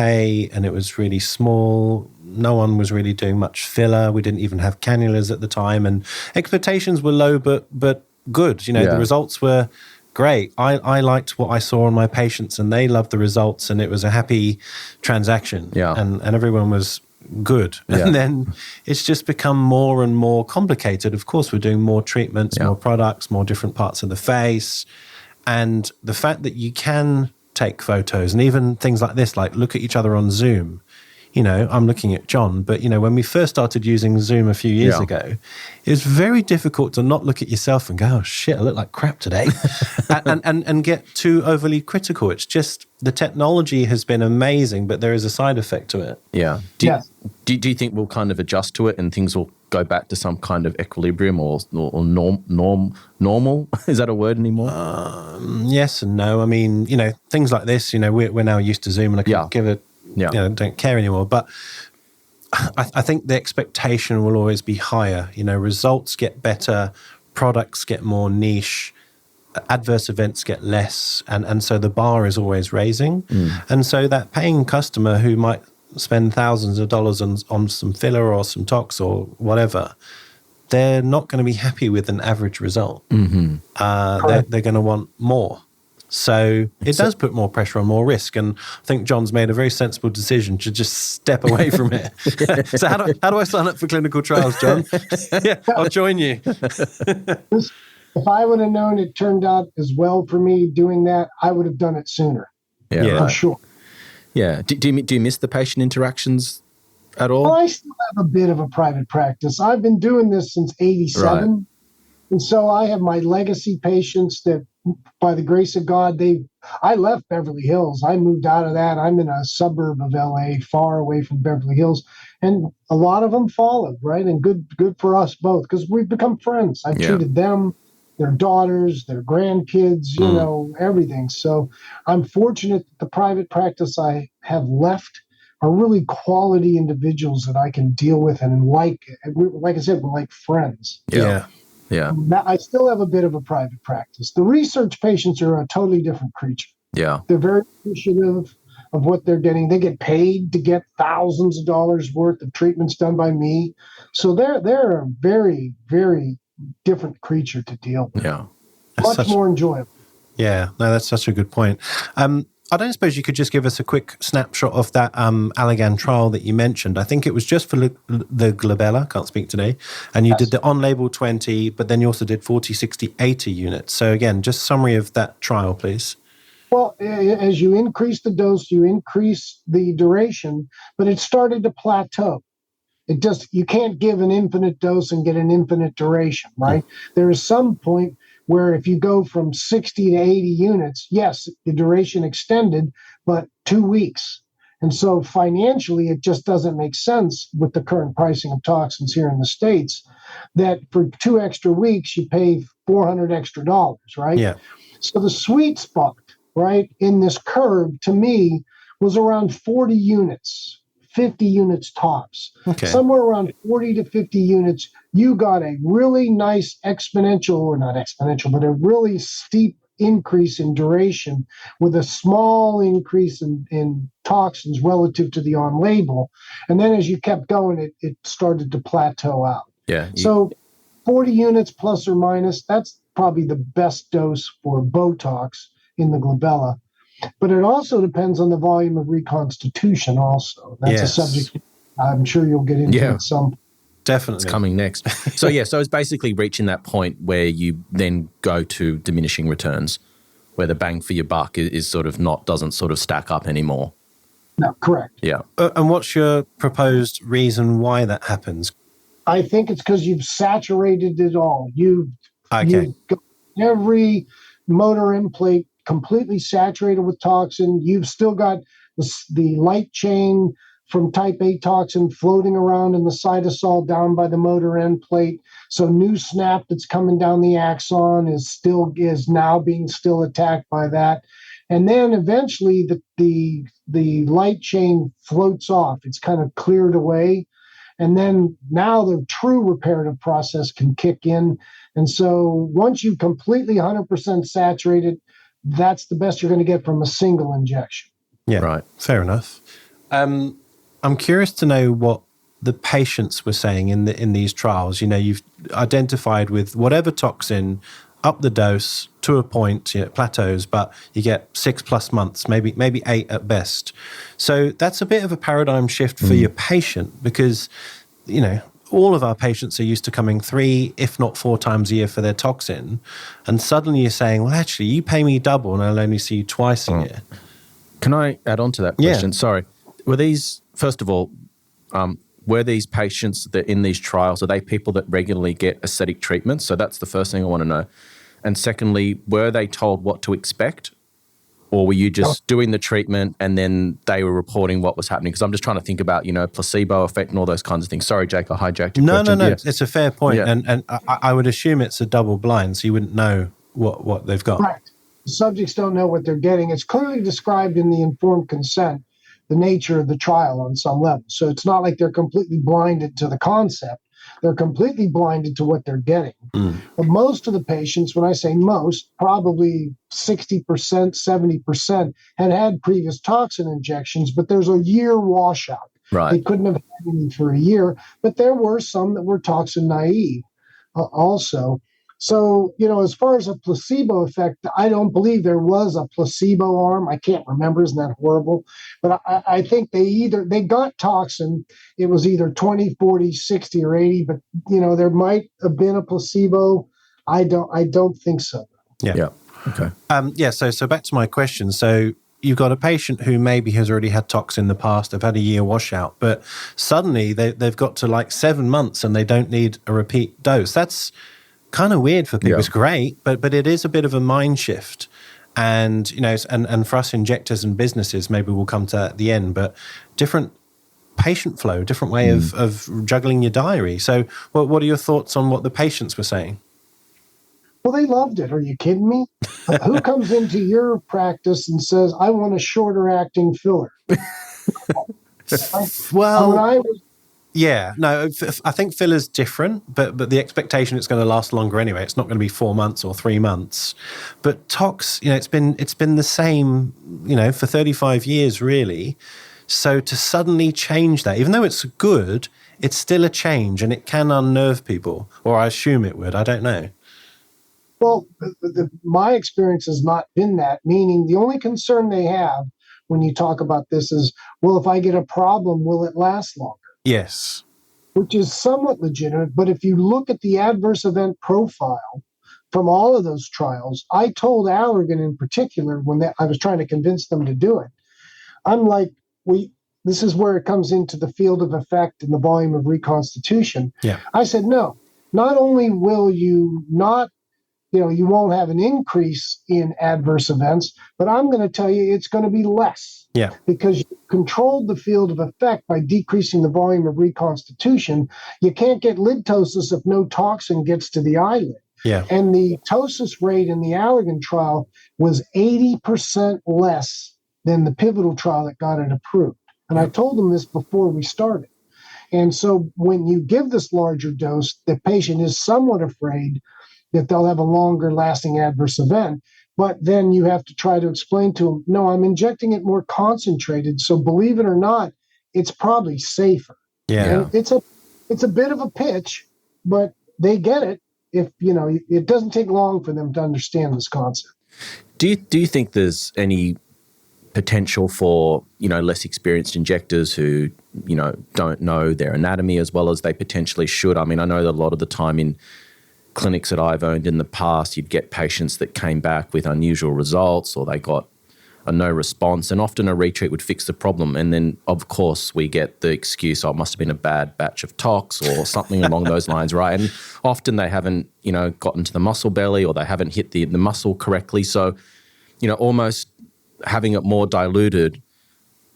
and it was really small. No one was really doing much filler. We didn't even have cannulas at the time, and expectations were low, but good. The results were great. I liked what I saw on my patients, and they loved the results, and it was a happy transaction. Yeah, and everyone was good. Yeah. And then it's just become more and more complicated. Of course, we're doing more treatments, more products, more different parts of the face, and the fact that you can take photos and even things like this, like look at each other on Zoom. I'm looking at John, but, when we first started using Zoom a few years ago, it was very difficult to not look at yourself and go, oh, shit, I look like crap today, and get too overly critical. It's just the technology has been amazing, but there is a side effect to it. Yeah. Do you think we'll kind of adjust to it and things will go back to some kind of equilibrium or normal? Is that a word anymore? Yes and no. I mean, things like this, we're now used to Zoom, and I can give it. Don't care anymore. But I think the expectation will always be higher. Results get better, products get more niche, adverse events get less, and so the bar is always raising. And so that paying customer who might spend thousands of dollars on some filler or some tox or whatever, they're not going to be happy with an average result. Mm-hmm. They're going to want more. So it does put more pressure on more risk, and I think John's made a very sensible decision to just step away from it. So how do I sign up for clinical trials, John? I'll join you. If I would have known it turned out as well for me doing that, I would have done it sooner. Yeah, for sure. Yeah. Do you miss the patient interactions at all? Well, I still have a bit of a private practice. I've been doing this since 87. Right. And so I have my legacy patients that, by the grace of God, I left Beverly Hills. I moved out of that. I'm in a suburb of LA, far away from Beverly Hills. And a lot of them followed, right? And good for us both, because we've become friends. I've treated them, their daughters, their grandkids, everything. So I'm fortunate that the private practice I have left are really quality individuals that I can deal with and like I said, we're like friends. Yeah. I still have a bit of a private practice. The research patients are a totally different creature. Yeah. They're very appreciative of what they're getting. They get paid to get thousands of dollars worth of treatments done by me. So they're a very, very different creature to deal with. Yeah. Much more enjoyable. Yeah, no, that's such a good point. I don't suppose you could just give us a quick snapshot of that Allergan trial that you mentioned. I think it was just for the glabella, can't speak today, and you did the on-label 20, but then you also did 40, 60, 80 units. So again, just summary of that trial, please. Well, as you increase the dose, you increase the duration, but it started to plateau. You can't give an infinite dose and get an infinite duration, right? There is some point where if you go from 60 to 80 units, yes, the duration extended, but 2 weeks. And so financially, it just doesn't make sense with the current pricing of toxins here in the States that for 2 extra weeks, you pay $400 extra, right? Yeah. So the sweet spot, right, in this curve to me was around 40 units. 50 units tops. Okay. Somewhere around 40 to 50 units, you got a really nice exponential, or not exponential, but a really steep increase in duration with a small increase in toxins relative to the on-label. And then as you kept going, it started to plateau out. Yeah. So 40 units plus or minus, that's probably the best dose for Botox in the glabella. But it also depends on the volume of reconstitution also. That's a subject I'm sure you'll get into at some. Definitely. It's coming next. So it's basically reaching that point where you then go to diminishing returns, where the bang for your buck is sort of doesn't sort of stack up anymore. No, correct. Yeah. And what's your proposed reason why that happens? I think it's because you've saturated it all. You've got every motor end plate completely saturated with toxin. You've still got the light chain from type A toxin floating around in the cytosol down by the motor end plate. So new snap that's coming down the axon is now being still attacked by that. And then eventually the light chain floats off. It's kind of cleared away. And then now the true reparative process can kick in. And so once you've completely 100% saturated, that's the best you're going to get from a single injection. Yeah, right. Fair enough. I'm curious to know what the patients were saying in these trials. You've identified with whatever toxin, up the dose to a point, plateaus, but you get 6+ months, maybe 8 at best. So that's a bit of a paradigm shift for your patient because, all of our patients are used to coming 3, if not 4 times a year for their toxin. And suddenly you're saying, well, actually, you pay me double and I'll only see you twice a year. Can I add on to that question? Yeah. Sorry. Were these, first of all, were these patients that in these trials, are they people that regularly get aesthetic treatments? So that's the first thing I want to know. And secondly, were they told what to expect? Or were you just doing the treatment and then they were reporting what was happening? Because I'm just trying to think about, placebo effect and all those kinds of things. Sorry, Jake, I hijacked your question. No. Yeah. It's a fair point. Yeah. And I would assume it's a double blind, so you wouldn't know what they've got. Right. The subjects don't know what they're getting. It's clearly described in the informed consent, the nature of the trial on some level. So it's not like they're completely blinded to the concept. They're completely blinded to what they're getting. But most of the patients, when I say most, probably 60%, 70% had previous toxin injections, but there's a year washout. Right. They couldn't have had any for a year, but there were some that were toxin naive also. So, as far as a placebo effect, I don't believe there was a placebo arm. I can't remember. Isn't that horrible? But I think they got toxin. It was either 20, 40, 60, or 80. But, there might have been a placebo. I don't think so. Yeah. Okay. So back to my question. So you've got a patient who maybe has already had tox in the past, they've had a year washout, but suddenly they've got to like 7 months and they don't need a repeat dose. That's kind of weird for people. Yeah. It's great, but it is a bit of a mind shift. And, and for us injectors and businesses, maybe we'll come to that at the end, but different patient flow, different way of juggling your diary. So what are your thoughts on what the patients were saying? Well, they loved it. Are you kidding me? Who comes into your practice and says, I want a shorter acting filler? Well, yeah, no, I think filler's different, but the expectation it's going to last longer anyway. It's not going to be 4 months or 3 months. But tox, it's been the same, for 35 years really. So to suddenly change that, even though it's good, it's still a change and it can unnerve people, or I assume it would. I don't know. Well, my experience has not been that, meaning the only concern they have when you talk about this is, well, if I get a problem, will it last longer? Yes. Which is somewhat legitimate, but if you look at the adverse event profile from all of those trials, I told Allergan in particular, when I was trying to convince them to do it, I'm like, this is where it comes into the field of effect and the volume of reconstitution. Yeah. I said, no, not only will you not, you won't have an increase in adverse events, but I'm going to tell you it's going to be less. Yeah. Because you controlled the field of effect by decreasing the volume of reconstitution. You can't get lid ptosis if no toxin gets to the eyelid. Yeah. And the ptosis rate in the Allergan trial was 80% less than the pivotal trial that got it approved. And I told them this before we started. And so when you give this larger dose, the patient is somewhat afraid that they'll have a longer lasting adverse event. But then you have to try to explain to them, no, I'm injecting it more concentrated. So believe it or not, it's probably safer. Yeah. And it's a bit of a pitch, but they get it. If, it doesn't take long for them to understand this concept. Do you think there's any potential for, less experienced injectors who, don't know their anatomy as well as they potentially should? I mean, I know that a lot of the time in clinics that I've owned in the past, you'd get patients that came back with unusual results or they got a no response, and often a retreat would fix the problem. And then, of course, we get the excuse, oh, it must have been a bad batch of tox or something along those lines, right? And often they haven't, gotten to the muscle belly or they haven't hit the muscle correctly. So, almost having it more diluted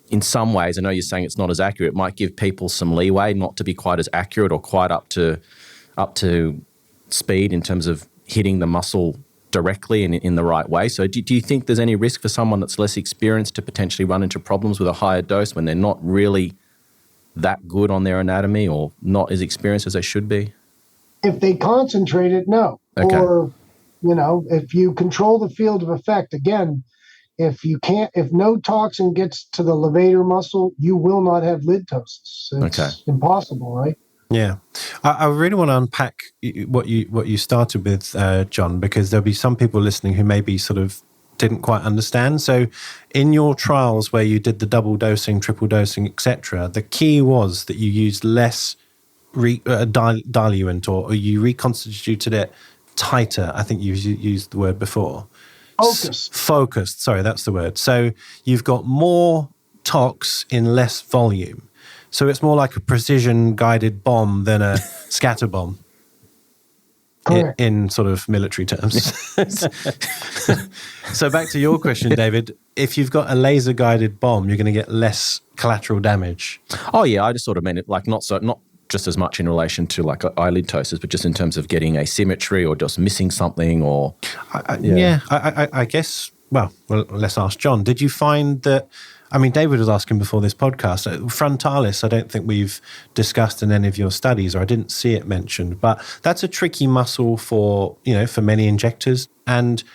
in some ways, I know you're saying it's not as accurate, might give people some leeway not to be quite as accurate or quite up to speed in terms of hitting the muscle directly and in the right way. So do you think there's any risk for someone that's less experienced to potentially run into problems with a higher dose when they're not really that good on their anatomy or not as experienced as they should be? If they concentrate it, no. Okay. Or, if you control the field of effect, again, if no toxin gets to the levator muscle, you will not have lid ptosis. It's impossible, right? Yeah, I really want to unpack what you started with, John, because there'll be some people listening who maybe sort of didn't quite understand. So in your trials where you did the double dosing, triple dosing, etc., the key was that you used less diluent or you reconstituted it tighter. I think you used the word before. Focused, sorry, that's the word. So you've got more tox in less volume. So it's more like a precision-guided bomb than a scatter bomb in sort of military terms. So back to your question, David. If you've got a laser-guided bomb, you're going to get less collateral damage. Oh, yeah, I just sort of meant it like not just as much in relation to like eyelid ptosis, but just in terms of getting asymmetry or just missing something or... I guess, well, let's ask John. Did you find that... I mean, David was asking before this podcast, frontalis, I don't think we've discussed in any of your studies, or I didn't see it mentioned, but that's a tricky muscle for many injectors. And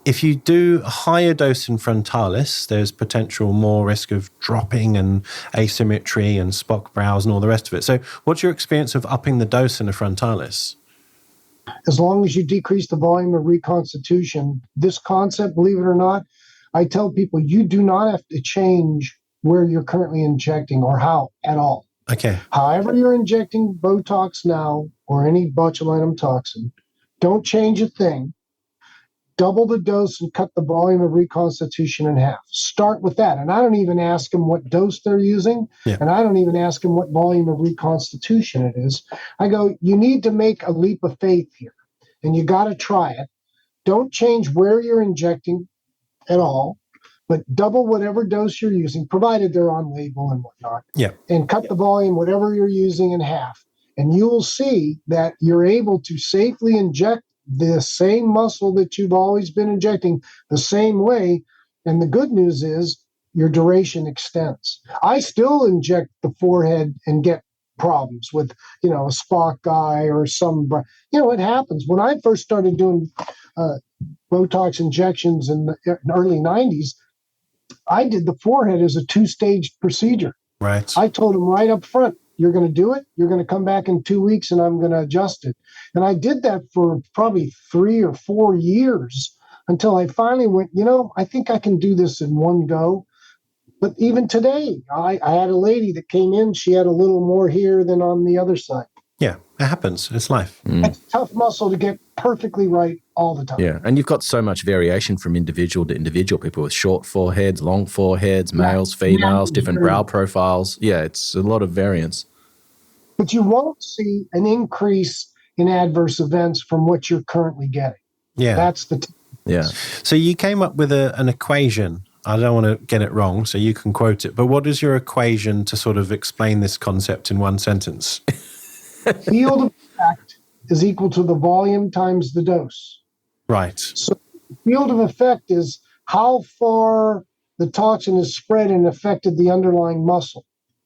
if you do a higher dose in frontalis, there's potential more risk of dropping and asymmetry and Spock brows and all the rest of it. So what's your experience of upping the dose in a frontalis? As long as you decrease the volume of reconstitution, this concept, believe it or not, I tell people you do not have to change where you're currently injecting or how at all. Okay. However you're injecting Botox now or any botulinum toxin, don't change a thing. double the dose and cut the volume of reconstitution in half. Start with that. And I don't even ask them what dose they're using. Yeah. And I don't even ask them what volume of reconstitution it is. I go, you need to make a leap of faith here. And you got to try it. Don't change where you're injecting at all, but double whatever dose you're using, provided they're on label and whatnot. Yeah. And cut the volume, whatever you're using, in half. And you will see that you're able to safely inject the same muscle that you've always been injecting the same way. And the good news is your duration extends. I still inject the forehead and get problems with, a Spock eye or some, it happens. When I first started doing Botox injections in the early 90s, I did the forehead as a 2-stage procedure. Right. I told them right up front, you're going to do it. You're going to come back in 2 weeks and I'm going to adjust it. And I did that for probably 3 or 4 years until I finally went, I think I can do this in one go. But even today, I had a lady that came in. She had a little more here than on the other side. Yeah, it happens. It's life. It's a tough muscle to get perfectly right all the time. Yeah, and you've got so much variation from individual to individual. People with short foreheads, long foreheads, males, females, different brow profiles. Yeah, it's a lot of variance. But you won't see an increase in adverse events from what you're currently getting. Yeah. That's the Yeah. So you came up with an equation. I don't want to get it wrong, so you can quote it. But what is your equation to sort of explain this concept in one sentence? Field of effect is equal to the volume times the dose. Right. So the field of effect is how far the toxin is spread and affected the underlying muscle.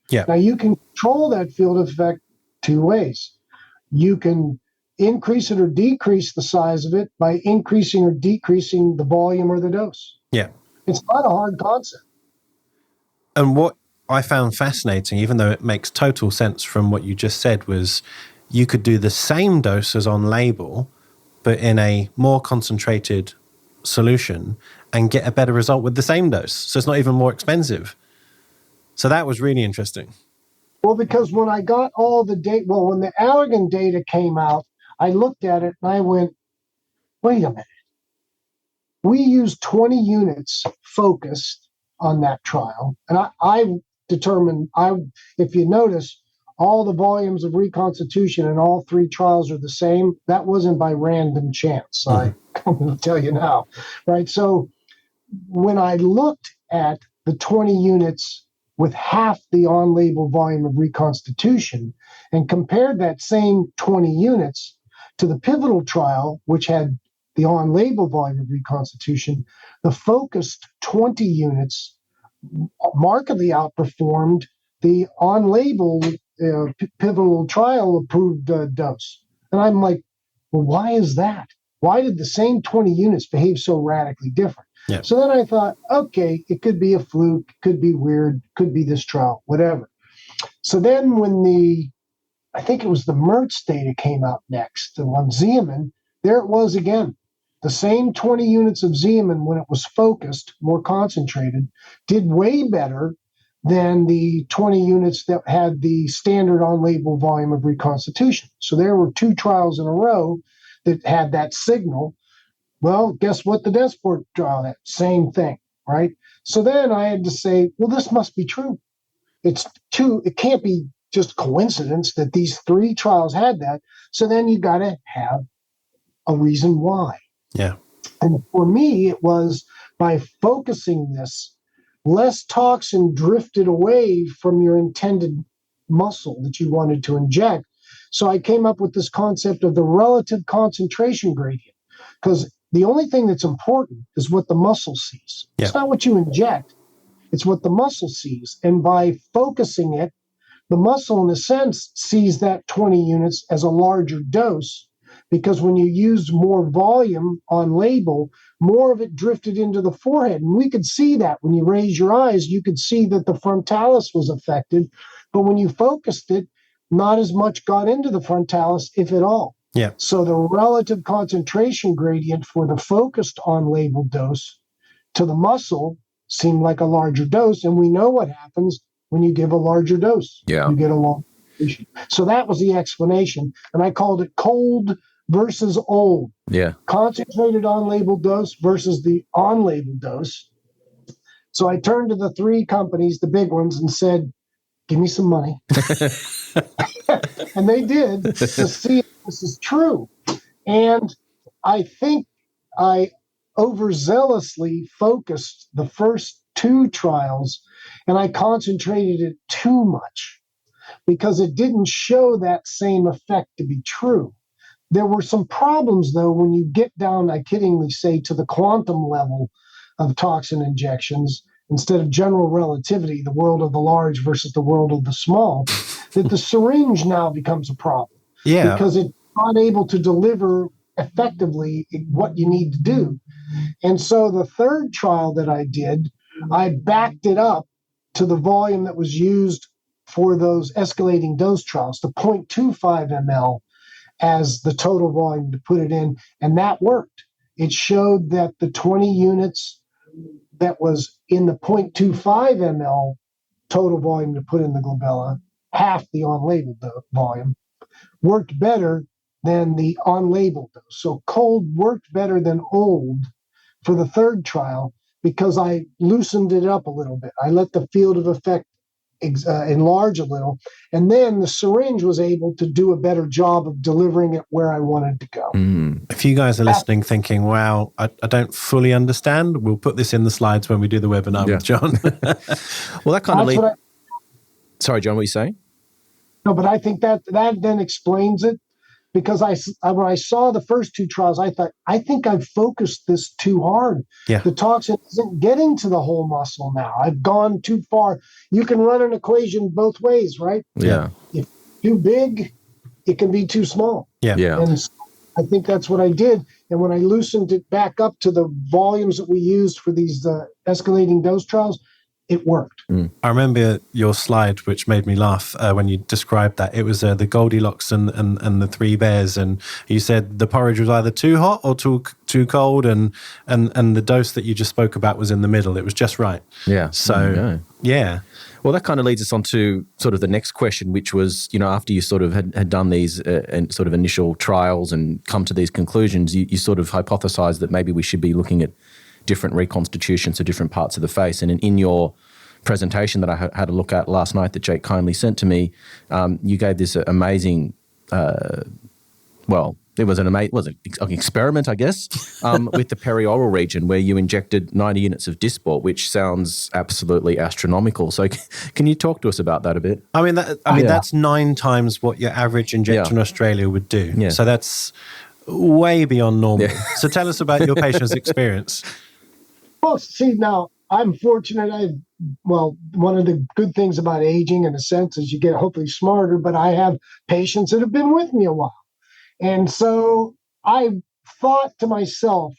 Yeah. Now, you can control that field of effect 2 ways. You can increase it or decrease the size of it by increasing or decreasing the volume or the dose. Yeah. It's not a hard concept. And what I found fascinating, even though it makes total sense from what you just said, was you could do the same dose as on label, but in a more concentrated solution and get a better result with the same dose. So it's not even more expensive. So that was really interesting. Well, because when I got all the data, when the Allergan data came out, I looked at it and I went, wait a minute. We used 20 units focused on that trial. And I determined, if you notice, all the volumes of reconstitution in all 3 trials are the same. That wasn't by random chance. I'm going to tell you now. Right. So when I looked at the 20 units with half the on-label volume of reconstitution and compared that same 20 units to the pivotal trial, which had the on-label volume of reconstitution, the focused 20 units markedly outperformed the on-label pivotal trial approved dose. And I'm like, well, why is that? Why did the same 20 units behave so radically different? Yeah. So then I thought, okay, it could be a fluke, could be weird, could be this trial, whatever. So then when I think it was the Mertz data came out next, the one Xeomin, there it was again. The same 20 units of Xeomin, when it was focused, more concentrated, did way better than the 20 units that had the standard on-label volume of reconstitution. So there were 2 trials in a row that had that signal. Well, guess what the Desport trial had? Same thing, right? So then I had to say, well, this must be true. It can't be just coincidence that these 3 trials had that. So then you got to have a reason why. Yeah. And for me, it was by focusing this, less toxin drifted away from your intended muscle that you wanted to inject. So I came up with this concept of the relative concentration gradient, because the only thing that's important is what the muscle sees. Yeah. It's not what you inject, it's what the muscle sees. And by focusing it, the muscle, in a sense, sees that 20 units as a larger dose, because when you used more volume on label, more of it drifted into the forehead. And we could see that when you raise your eyes, you could see that the frontalis was affected. But when you focused it, not as much got into the frontalis, if at all. Yeah. So the relative concentration gradient for the focused on-label dose to the muscle seemed like a larger dose. And we know what happens when you give a larger dose. Yeah. You get a long. So that was the explanation. And I called it cold versus old. Yeah. Concentrated on-label dose versus the on-label dose. So I turned to the 3 companies, the big ones, and said, give me some money. And they did, to see if this is true. And I think I overzealously focused the first 2 trials, and I concentrated it too much because it didn't show that same effect to be true. There were some problems, though, when you get down, I kiddingly say, to the quantum level of toxin injections, instead of general relativity, the world of the large versus the world of the small, that the syringe now becomes a problem. Yeah. Because it's not able to deliver effectively what you need to do. And so the third trial that I did, I backed it up to the volume that was used for those escalating dose trials, the 0.25 ml as the total volume to put it in, and that worked. It showed that the 20 units that was in the 0.25 ml total volume to put in the glabella, half the on-label volume, worked better than the on-label dose. So cold worked better than old for the third trial because I loosened it up a little bit. I let the field of effect enlarge a little, and then the syringe was able to do a better job of delivering it where I wanted to go. If you guys are listening thinking, wow, I don't fully understand, we'll put this in the slides when we do the webinar with John. Well, that kind of leads... Sorry, John, what are you saying? No, but I think that then explains it, because when I saw the first 2 trials, I thought, I think I've focused this too hard. Yeah. The toxin isn't getting to the whole muscle now. I've gone too far. You can run an equation both ways, right? Yeah. If too big, it can be too small. Yeah. And I think that's what I did. And when I loosened it back up to the volumes that we used for these escalating dose trials, it worked. I remember your slide, which made me laugh when you described that. It was the Goldilocks and the 3 bears, and you said the porridge was either too hot or too cold, and the dose that you just spoke about was in the middle. It was just right. Yeah. So, yeah. Well, that kind of leads us on to sort of the next question, which was, after you sort of had done these and sort of initial trials and come to these conclusions, you sort of hypothesized that maybe we should be looking at different reconstitutions of different parts of the face. And in your presentation that I had a look at last night that Jake kindly sent to me, you gave this amazing, it was an experiment, I guess, with the perioral region where you injected 90 units of Dysport, which sounds absolutely astronomical. So can you talk to us about that a bit? I mean, that's 9 times what your average injector in Australia would do. Yeah. So that's way beyond normal. Yeah. So tell us about your patient's experience. Well, see, now I'm fortunate. One of the good things about aging, in a sense, is you get hopefully smarter, but I have patients that have been with me a while. And so I thought to myself,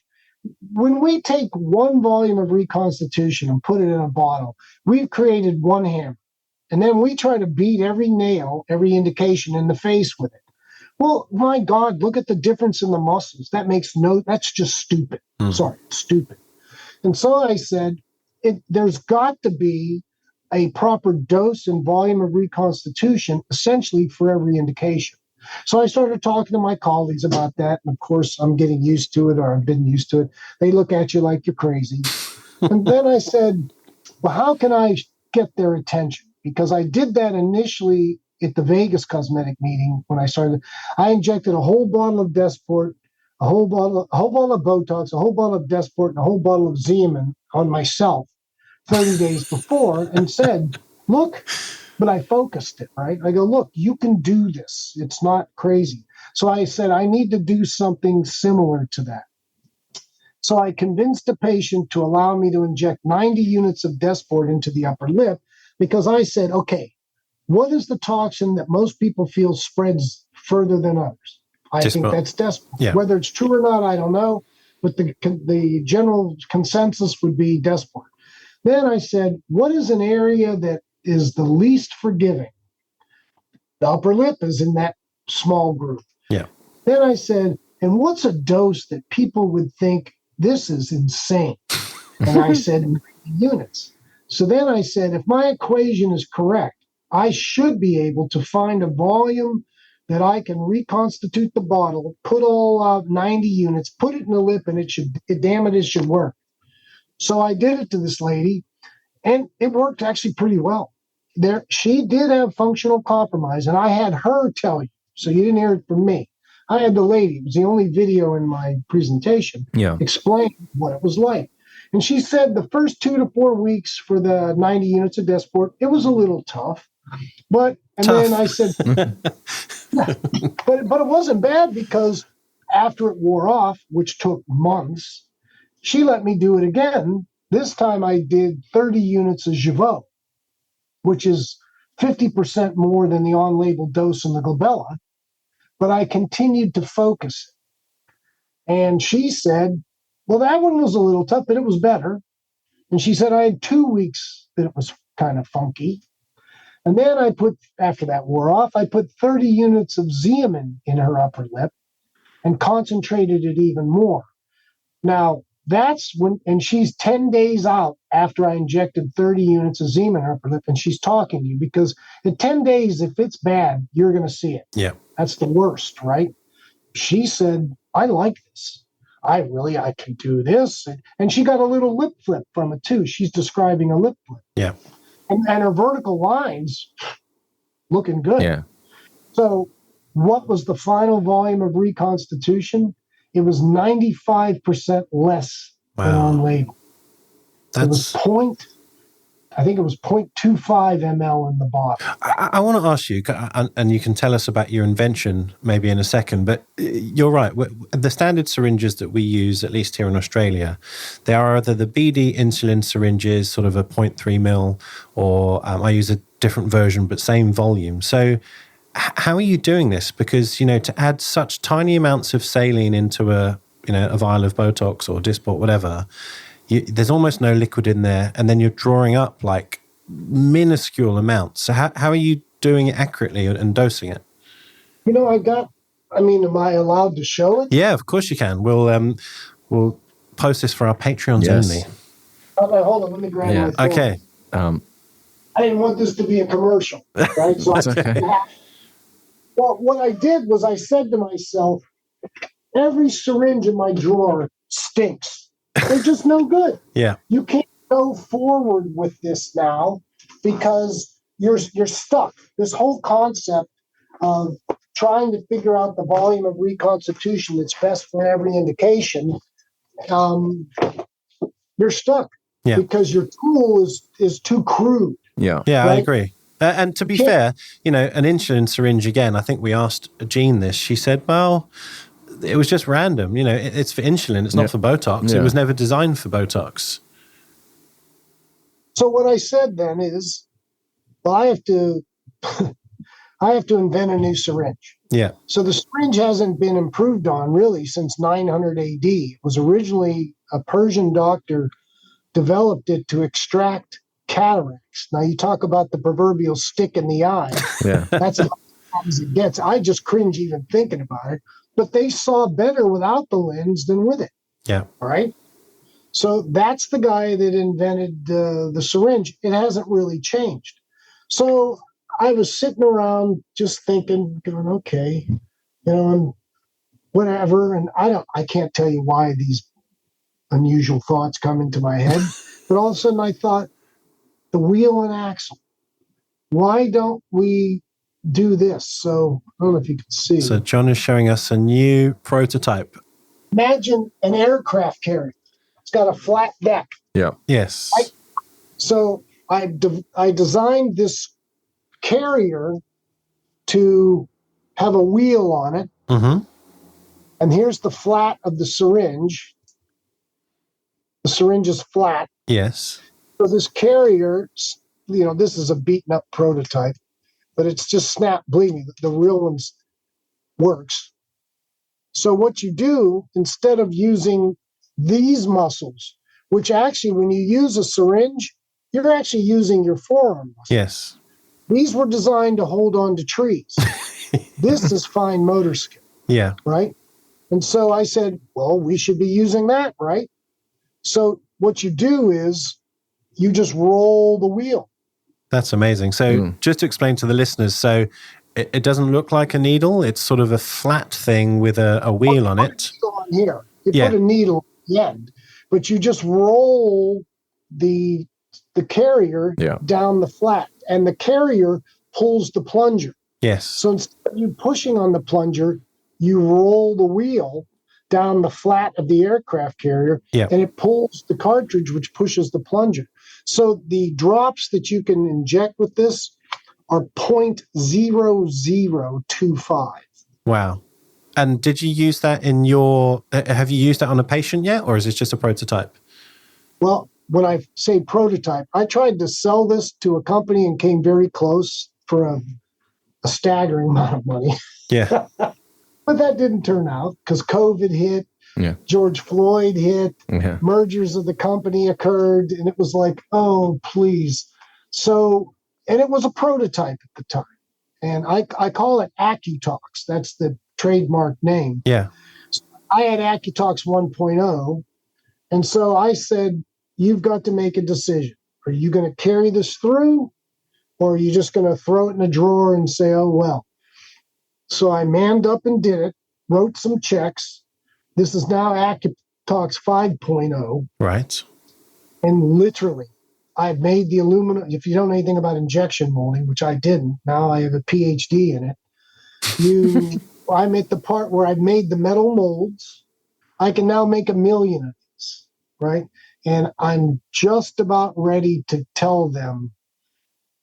when we take 1 volume of reconstitution and put it in a bottle, we've created 1 hammer. And then we try to beat every nail, every indication in the face with it. Well, my God, look at the difference in the muscles. That's just stupid. Sorry, stupid. And so I said, there's got to be a proper dose and volume of reconstitution, essentially for every indication. So I started talking to my colleagues about that. And of course, I'm getting used to it, or I've been used to it. They look at you like you're crazy. And then I said, well, how can I get their attention? Because I did that initially at the Vegas cosmetic meeting when I started. I injected a whole bottle of Dysport, a whole bottle of Botox, a whole bottle of Dysport, and a whole bottle of Xeomin on myself 30 days before, and said, look, but I focused it, right? I go, look, you can do this. It's not crazy. So I said, I need to do something similar to that. So I convinced the patient to allow me to inject 90 units of Dysport into the upper lip, because I said, okay, what is the toxin that most people feel spreads further than others? I think that's Dysport. Yeah. Whether it's true or not, I don't know, but the general consensus would be Dysport. Then I said, what is an area that is the least forgiving? The upper lip is in that small group. Yeah. Then I said, and what's a dose that people would think, this is insane? And I said, units. So then I said, if my equation is correct, I should be able to find a volume that I can reconstitute the bottle, put all 90 units, put it in the lip, and it should work. So I did it to this lady, and it worked actually pretty well. She did have functional compromise, and I had her tell you, so you didn't hear it from me. I had the lady, it was the only video in my presentation, explain what it was like. And she said the first 2 to 4 weeks for the 90 units of Desport, it was a little tough. Then I said, yeah, but it wasn't bad, because after it wore off, which took months, she let me do it again. This time I did 30 units of Jeuveau, which is 50% more than the on-label dose in the glabella, but I continued to focus it. And she said, well, that one was a little tough, but it was better. And she said I had 2 weeks that it was kind of funky. And then after that wore off, I put 30 units of Xeomin in her upper lip and concentrated it even more. Now, and she's 10 days out after I injected 30 units of Xeomin in her upper lip, and she's talking to you, because in 10 days, if it's bad, you're going to see it. Yeah. That's the worst, right? She said, I like this. I can do this. And she got a little lip flip from it too. She's describing a lip flip. Yeah. And her vertical lines looking good. Yeah. So what was the final volume of reconstitution? It was 95% less than on label. It was I think it was 0.25 ml in the bottle. I want to ask you, and you can tell us about your invention maybe in a second, but you're right. The standard syringes that we use, at least here in Australia, they are either the BD insulin syringes, sort of a 0.3 mil, or I use a different version, but same volume. So how are you doing this? Because, to add such tiny amounts of saline into a vial of Botox or Dysport, whatever, there's almost no liquid in there, and then you're drawing up like minuscule amounts. So how are you doing it accurately and dosing it? Am I allowed to show it? Yeah, of course you can. We'll post this for our Patreons only. Okay, hold on, let me grab my phone. Okay. I didn't want this to be a commercial, right? So That's okay. Well, what I did was I said to myself, every syringe in my drawer stinks. They're just no good. Yeah. You can't go forward with this now because you're stuck. This whole concept of trying to figure out the volume of reconstitution that's best for every indication, you're stuck because your tool is too crude. Yeah. Yeah, right? I agree. And to be fair, an insulin syringe, again, I think we asked Jean this. She said, well, it was just random. It's for insulin. It's not for Botox. Yeah. It was never designed for Botox. So what I said then is, well, I have to invent a new syringe. Yeah. So the syringe hasn't been improved on really since 900 AD. It was originally a Persian doctor developed it to extract cataracts. Now you talk about the proverbial stick in the eye. Yeah. That's about as it gets. I just cringe even thinking about it. But they saw better without the lens than with it. Yeah. Right? So that's the guy that invented the syringe. It hasn't really changed. So I was sitting around just thinking, going, okay, and whatever. And I can't tell you why these unusual thoughts come into my head. But all of a sudden I thought, the wheel and axle. Why don't we do this? So I don't know if you can see. So John is showing us a new prototype. Imagine an aircraft carrier. It's got a flat deck. Yeah. Yes. So I designed this carrier to have a wheel on it. Mm-hmm. And here's the flat of the syringe. The syringe is flat. Yes. So this carrier, this is a beaten up prototype, but it's just snap. Believe me, the real one works. So what you do, instead of using these muscles, which actually when you use a syringe, you're actually using your forearm muscles. Yes. These were designed to hold on to trees. This is fine motor skill. Yeah. Right? And so I said, well, we should be using that, right? So what you do is you just roll the wheel. That's amazing. So just to explain to the listeners, so it doesn't look like a needle. It's sort of a flat thing with a wheel on it. On here, you put a needle at the end, but you just roll the carrier down the flat, and the carrier pulls the plunger. Yes. So instead of you pushing on the plunger, you roll the wheel down the flat of the aircraft carrier, and it pulls the cartridge, which pushes the plunger. So the drops that you can inject with this are 0.0025. Wow. And did you use that in have you used that on a patient yet, or is this just a prototype? Well, when I say prototype, I tried to sell this to a company and came very close for a staggering amount of money. Yeah. But that didn't turn out because COVID hit, George Floyd hit, mergers of the company occurred, and it was like, oh, please. So, and it was a prototype at the time. And I call it AccuTox. That's the trademark name. Yeah. So I had AccuTox 1.0. And so I said, you've got to make a decision. Are you going to carry this through, or are you just going to throw it in a drawer and say, oh, well. So I manned up and did it, wrote some checks. This is now AccuTox 5.0. Right. And literally, I've made the aluminum. If you don't know anything about injection molding, which I didn't, now I have a PhD in it. I'm at the part where I've made the metal molds. I can now make 1 million of these, right? And I'm just about ready to tell them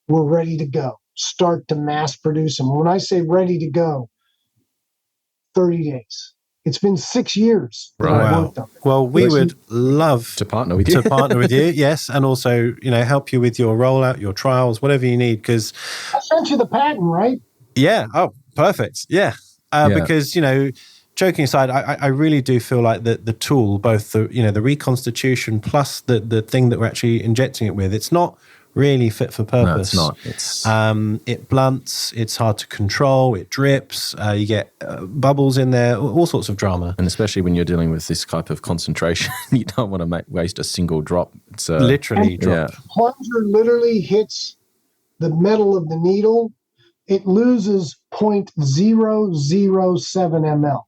we're ready to go. Start to mass produce them. When I say ready to go, 30 days. It's been 6 years that I've worked on it. Well, we would love to partner with you. Yes, and also, help you with your rollout, your trials, whatever you need. Because I sent you the patent, right? Yeah. Oh, perfect. Yeah. Because joking aside, I really do feel like that the tool, both the the reconstitution plus the thing that we're actually injecting it with, it's not really fit for purpose. No, it's not. It blunts. It's hard to control. It drips. You get bubbles in there. All sorts of drama. And especially when you're dealing with this type of concentration, you don't want to waste a single drop. It's literally drop. The plunger literally hits the metal of the needle. It loses 0.007 ml.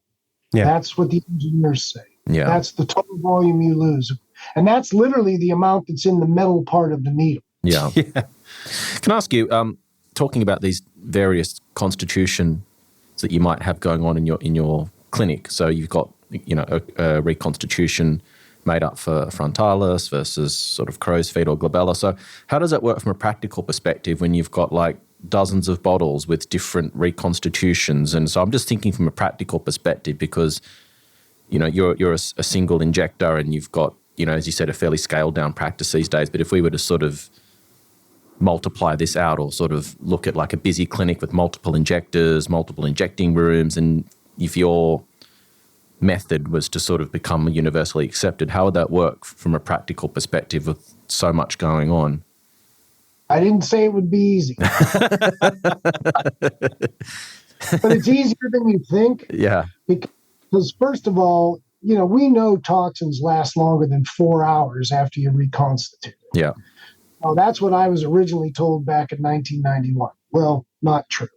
Yeah. That's what the engineers say. Yeah. That's the total volume you lose. And that's literally the amount that's in the metal part of the needle. Yeah. Can I ask you, talking about these various constitutions that you might have going on in your clinic, so you've got a reconstitution made up for frontalis versus sort of crow's feet or glabella. So how does that work from a practical perspective when you've got like dozens of bottles with different reconstitutions? And so I'm just thinking from a practical perspective because you're a single injector and you've got as you said, a fairly scaled down practice these days. But if we were to sort of multiply this out or sort of look at like a busy clinic with multiple injectors, multiple injecting rooms, and if your method was to sort of become universally accepted, how would that work from a practical perspective with so much going on? I didn't say it would be easy. But it's easier than you think. Yeah. Because first of all, we know toxins last longer than 4 hours after you reconstitute it. Yeah. Well, that's what I was originally told back in 1991. Well, not true.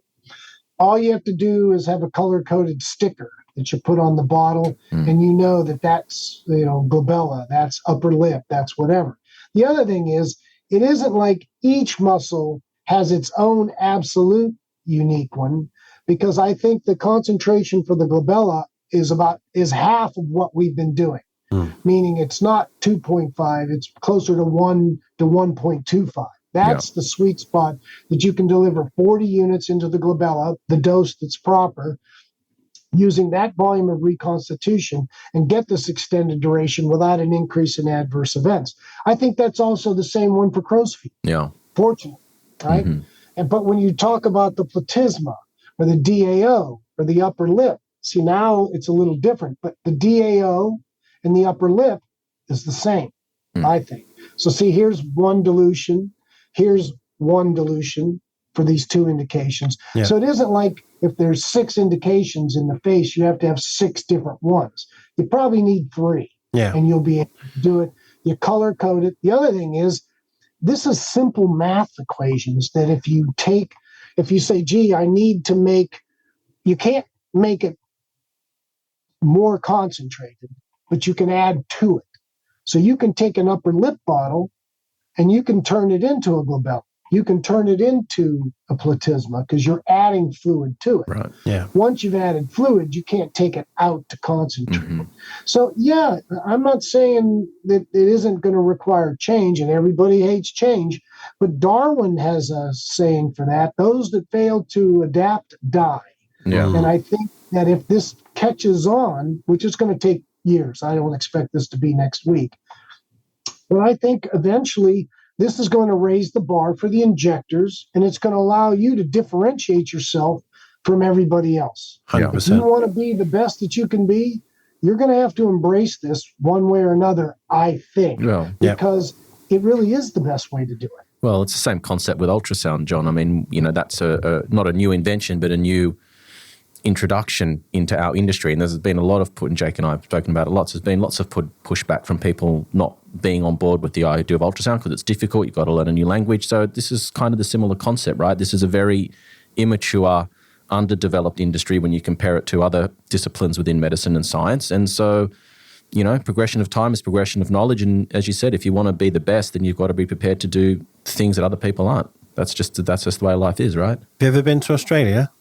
All you have to do is have a color-coded sticker that you put on the bottle, and you know that that's, glabella, that's upper lip, that's whatever. The other thing is, it isn't like each muscle has its own absolute unique one, because I think the concentration for the glabella is half of what we've been doing. Meaning it's not 2.5, it's closer to 1 to 1.25. That's the sweet spot that you can deliver 40 units into the glabella, the dose that's proper, using that volume of reconstitution and get this extended duration without an increase in adverse events. I think that's also the same one for crow's feet. Yeah. Fortunately, right? But when you talk about the platysma or the DAO or the upper lip, see, now it's a little different, but the DAO and the upper lip is the same, I think. So see, here's one dilution. Here's one dilution for these two indications. Yeah. So it isn't like if there's 6 indications in the face, you have to have 6 different ones. You probably need 3, and you'll be able to do it. You color code it. The other thing is, this is simple math equations that if you take if you say, gee, you can't make it more concentrated, but you can add to it. So you can take an upper lip bottle and you can turn it into a glabella. You can turn it into a platysma because you're adding fluid to it. Right. Yeah. Once you've added fluid, you can't take it out to concentrate. So, yeah, I'm not saying that it isn't going to require change, and everybody hates change, but Darwin has a saying for that. Those that fail to adapt die. Yeah. And I think that if this catches on, which is going to take years, I don't expect this to be next week, but I think eventually this is going to raise the bar for the injectors, and it's going to allow you to differentiate yourself from everybody else. 100%. If you want to be the best that you can be, you're going to have to embrace this one way or another, I think, because it really is the best way to do it. Well, it's the same concept with ultrasound, John. I mean, that's not a new invention, but a new introduction into our industry. And there's been a lot of Jake and I have spoken about it lots. There's been lots of pushback from people not being on board with the idea of ultrasound because it's difficult. You've got to learn a new language. So this is kind of the similar concept, right? This is a very immature, underdeveloped industry when you compare it to other disciplines within medicine and science. And so, progression of time is progression of knowledge. And as you said, if you want to be the best, then you've got to be prepared to do things that other people aren't. That's just the way life is, right? Have you ever been to Australia?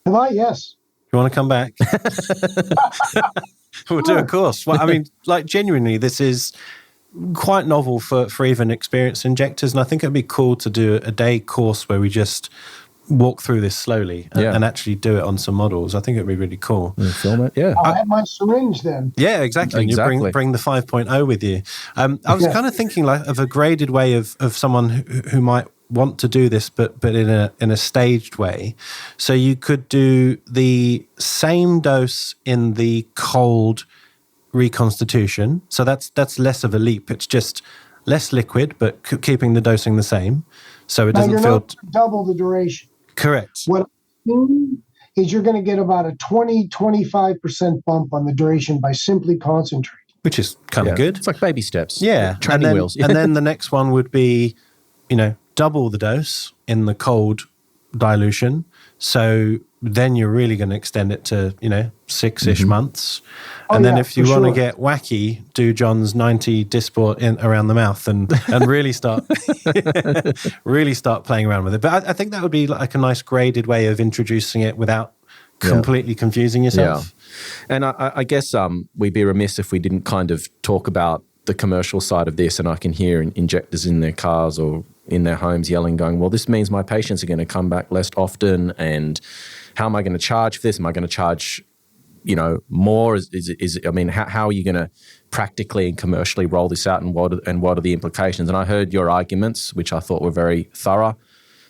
Have I? Yes. You want to come back? We'll do a course. Well, I mean, genuinely, this is quite novel for even experienced injectors. And I think it'd be cool to do a day course where we just walk through this slowly and actually do it on some models. I think it'd be really cool. Film it, yeah. I'll have my syringe then. Yeah, exactly. You bring the 5.0 with you. I was kind of thinking of a graded way of someone who might want to do this, but in a staged way. So you could do the same dose in the cold reconstitution. So that's less of a leap. It's just less liquid, but keeping the dosing the same. So it doesn't feel double the duration. Correct. What I'm seeing is you're going to get about a 20-25% bump on the duration by simply concentrating. Which is kind of good. It's like baby steps. Yeah. Training wheels. And then the next one would be, double the dose in the cold dilution. So then you're really going to extend it to, 6-ish months. And then if you want to get wacky, do John's 90 Dysport around the mouth and really start playing around with it. But I think that would be like a nice graded way of introducing it without completely confusing yourself. Yeah. And I guess we'd be remiss if we didn't kind of talk about the commercial side of this. And I can hear injectors in their cars or in their homes yelling, going, well, this means my patients are going to come back less often. And how am I going to charge for this? Am I going to charge, more? How are you going to practically and commercially roll this out, and what are the implications? And I heard your arguments, which I thought were very thorough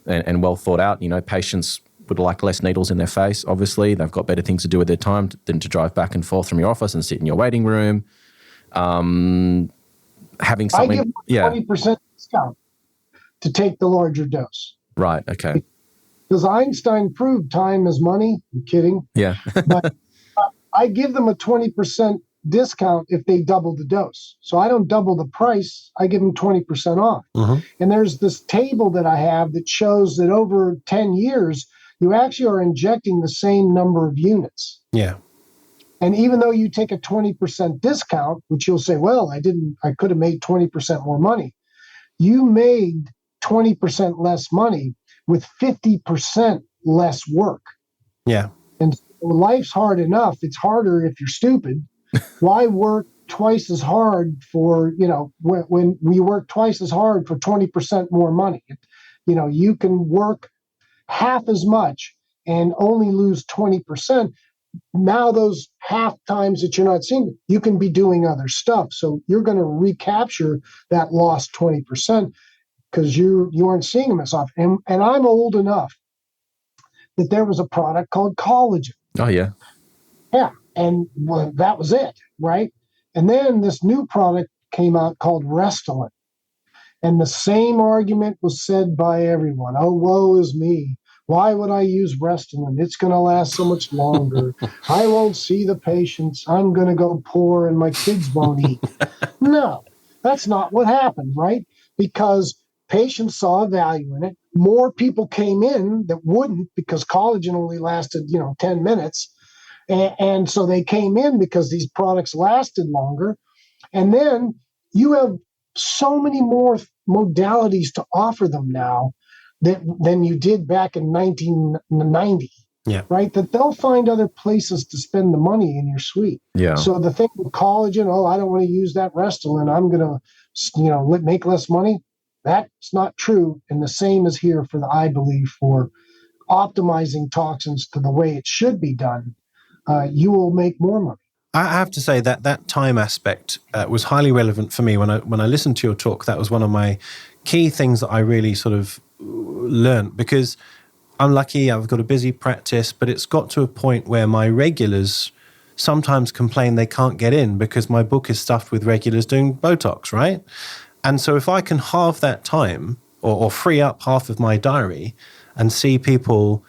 and well thought out. Patients would like less needles in their face. Obviously, they've got better things to do with their time than to drive back and forth from your office and sit in your waiting room. Having something, I give 20% discount to take the larger dose. Right. Okay. Because Einstein proved time is money. I'm kidding. Yeah. But I give them a 20% discount if they double the dose. So I don't double the price. I give them 20% off. Mm-hmm. And there's this table that I have that shows that over 10 years, you actually are injecting the same number of units. Yeah. And even though you take a 20% discount, which you'll say, well, I could have made 20% more money. You made 20% less money with 50% less work. Yeah. And life's hard enough. It's harder if you're stupid. Why work twice as hard for, when we work twice as hard for 20% more money? You can work half as much and only lose 20%. Now those half times that you're not seeing, you can be doing other stuff. So you're going to recapture that lost 20% because you aren't seeing them as often. And I'm old enough that there was a product called collagen. Oh, yeah. Yeah. And that was it, right? And then this new product came out called Restylane. And the same argument was said by everyone. Oh, woe is me. Why would I use Restylane? It's going to last so much longer. I won't see the patients. I'm going to go poor and my kids won't eat. No, that's not what happened, right? Because patients saw a value in it. More people came in that wouldn't because collagen only lasted, 10 minutes. And so they came in because these products lasted longer. And then you have so many more modalities to offer them now than you did back in 1990. Yeah. Right? That they'll find other places to spend the money in your suite. Yeah. So the thing with collagen, I don't want to use that Restylane, I'm going to, make less money. That's not true. And the same is here I believe, for optimizing toxins to the way it should be done. You will make more money. I have to say that time aspect was highly relevant for me. When I listened to your talk, that was one of my key things that I really sort of learned, because I'm lucky, I've got a busy practice, but it's got to a point where my regulars sometimes complain they can't get in because my book is stuffed with regulars doing Botox, right? And so if I can halve that time or free up half of my diary and see people,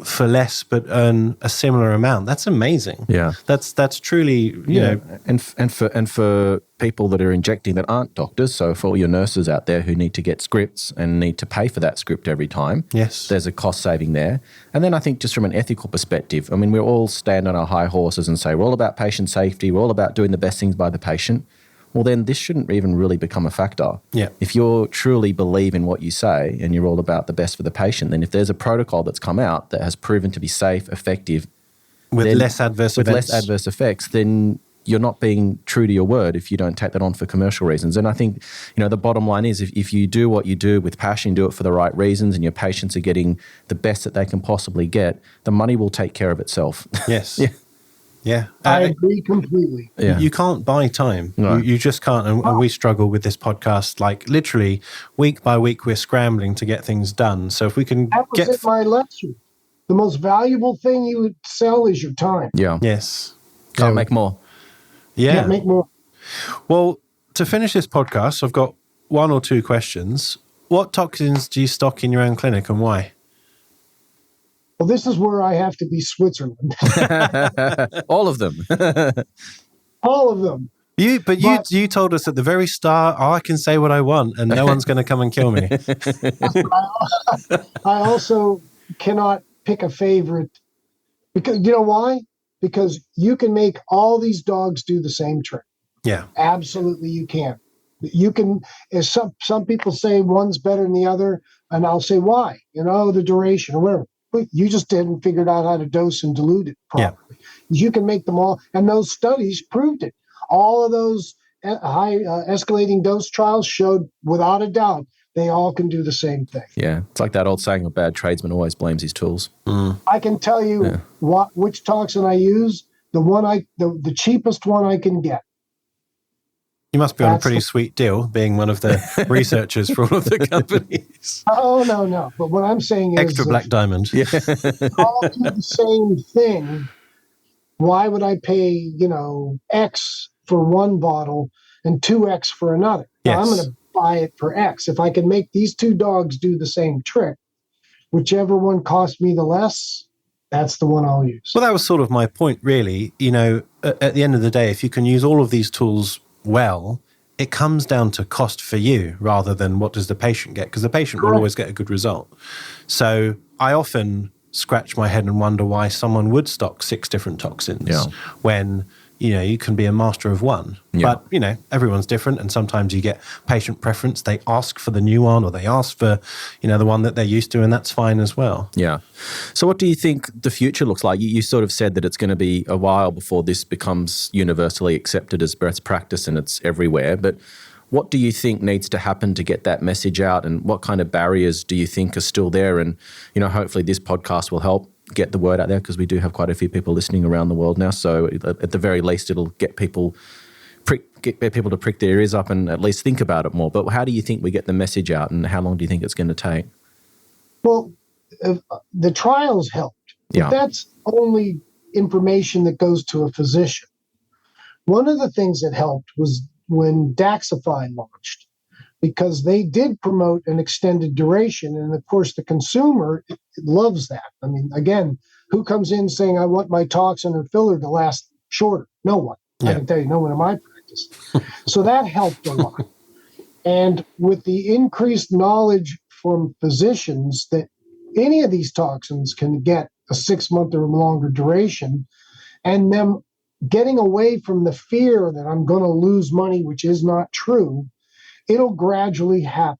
for less but earn a similar amount, that's amazing. Yeah. That's truly, you know. And for people that are injecting that aren't doctors, so for all your nurses out there who need to get scripts and need to pay for that script every time, Yes. there's a cost saving there. And then I think just from an ethical perspective, I mean, we all stand on our high horses and say we're all about patient safety, we're all about doing the best things by the patient. Well, then this shouldn't even really become a factor. Yeah. If you truly believe in what you say and you're all about the best for the patient, then if there's a protocol that's come out that has proven to be safe, effective, With less adverse effects, then you're not being true to your word if you don't take that on for commercial reasons. And I think, the bottom line is if you do what you do with passion, do it for the right reasons, and your patients are getting the best that they can possibly get, the money will take care of itself. Yes. Yeah. Yeah. I agree completely. Yeah. You can't buy time. No. You just can't. And we struggle with this podcast. Like literally week by week, we're scrambling to get things done. So if we can That was in my lecture. The most valuable thing you would sell is your time. Yeah. Yes. Can't make more. Yeah. Can't make more. Well, to finish this podcast, I've got one or two questions. What toxins do you stock in your own clinic and why? Well, this is where I have to be Switzerland. All of them. All of them. You told us at the very start, I can say what I want and no one's going to come and kill me. I also cannot pick a favorite because you know why? Because you can make all these dogs do the same trick. Yeah. Absolutely, you can. You can. As some people say one's better than the other, and I'll say why. The duration or whatever. But you just didn't figure out how to dose and dilute it properly. Yeah. You can make them all, and those studies proved it. All of those high escalating dose trials showed, without a doubt, they all can do the same thing. Yeah, it's like that old saying: a bad tradesman always blames his tools. Mm. I can tell you which toxin I use. The cheapest one I can get. You must be on a pretty sweet deal, being one of the researchers for all of the companies. Oh, no. But what I'm saying is... Extra black diamond. Yeah. all do the same thing. Why would I pay, X for one bottle and 2X for another? Yes. Now, I'm going to buy it for X. If I can make these two dogs do the same trick, whichever one costs me the less, that's the one I'll use. Well, that was sort of my point, really. At the end of the day, if you can use all of these tools well, it comes down to cost for you rather than what does the patient get, because the patient will always get a good result. So I often scratch my head and wonder why someone would stock 6 different toxins when you can be a master of one. Yeah. But everyone's different, and sometimes you get patient preference. They ask for the new one, or they ask for the one that they're used to, and that's fine as well. Yeah. So what do you think the future looks like? You sort of said that it's going to be a while before this becomes universally accepted as best practice and it's everywhere. But what do you think needs to happen to get that message out, and what kind of barriers do you think are still there? And hopefully this podcast will help get the word out there, because we do have quite a few people listening around the world now. So at the very least, it'll get people to prick their ears up and at least think about it more. But how do you think we get the message out, and how long do you think it's going to take? Well, the trials helped. But that's only information that goes to a physician. One of the things that helped was when Daxify launched, because they did promote an extended duration. And of course, the consumer loves that. I mean, again, who comes in saying, I want my toxin or filler to last shorter? No one. I can tell you, no one in my practice. So that helped a lot. And with the increased knowledge from physicians that any of these toxins can get a 6-month or longer duration, and them getting away from the fear that I'm going to lose money, which is not true, it'll gradually happen.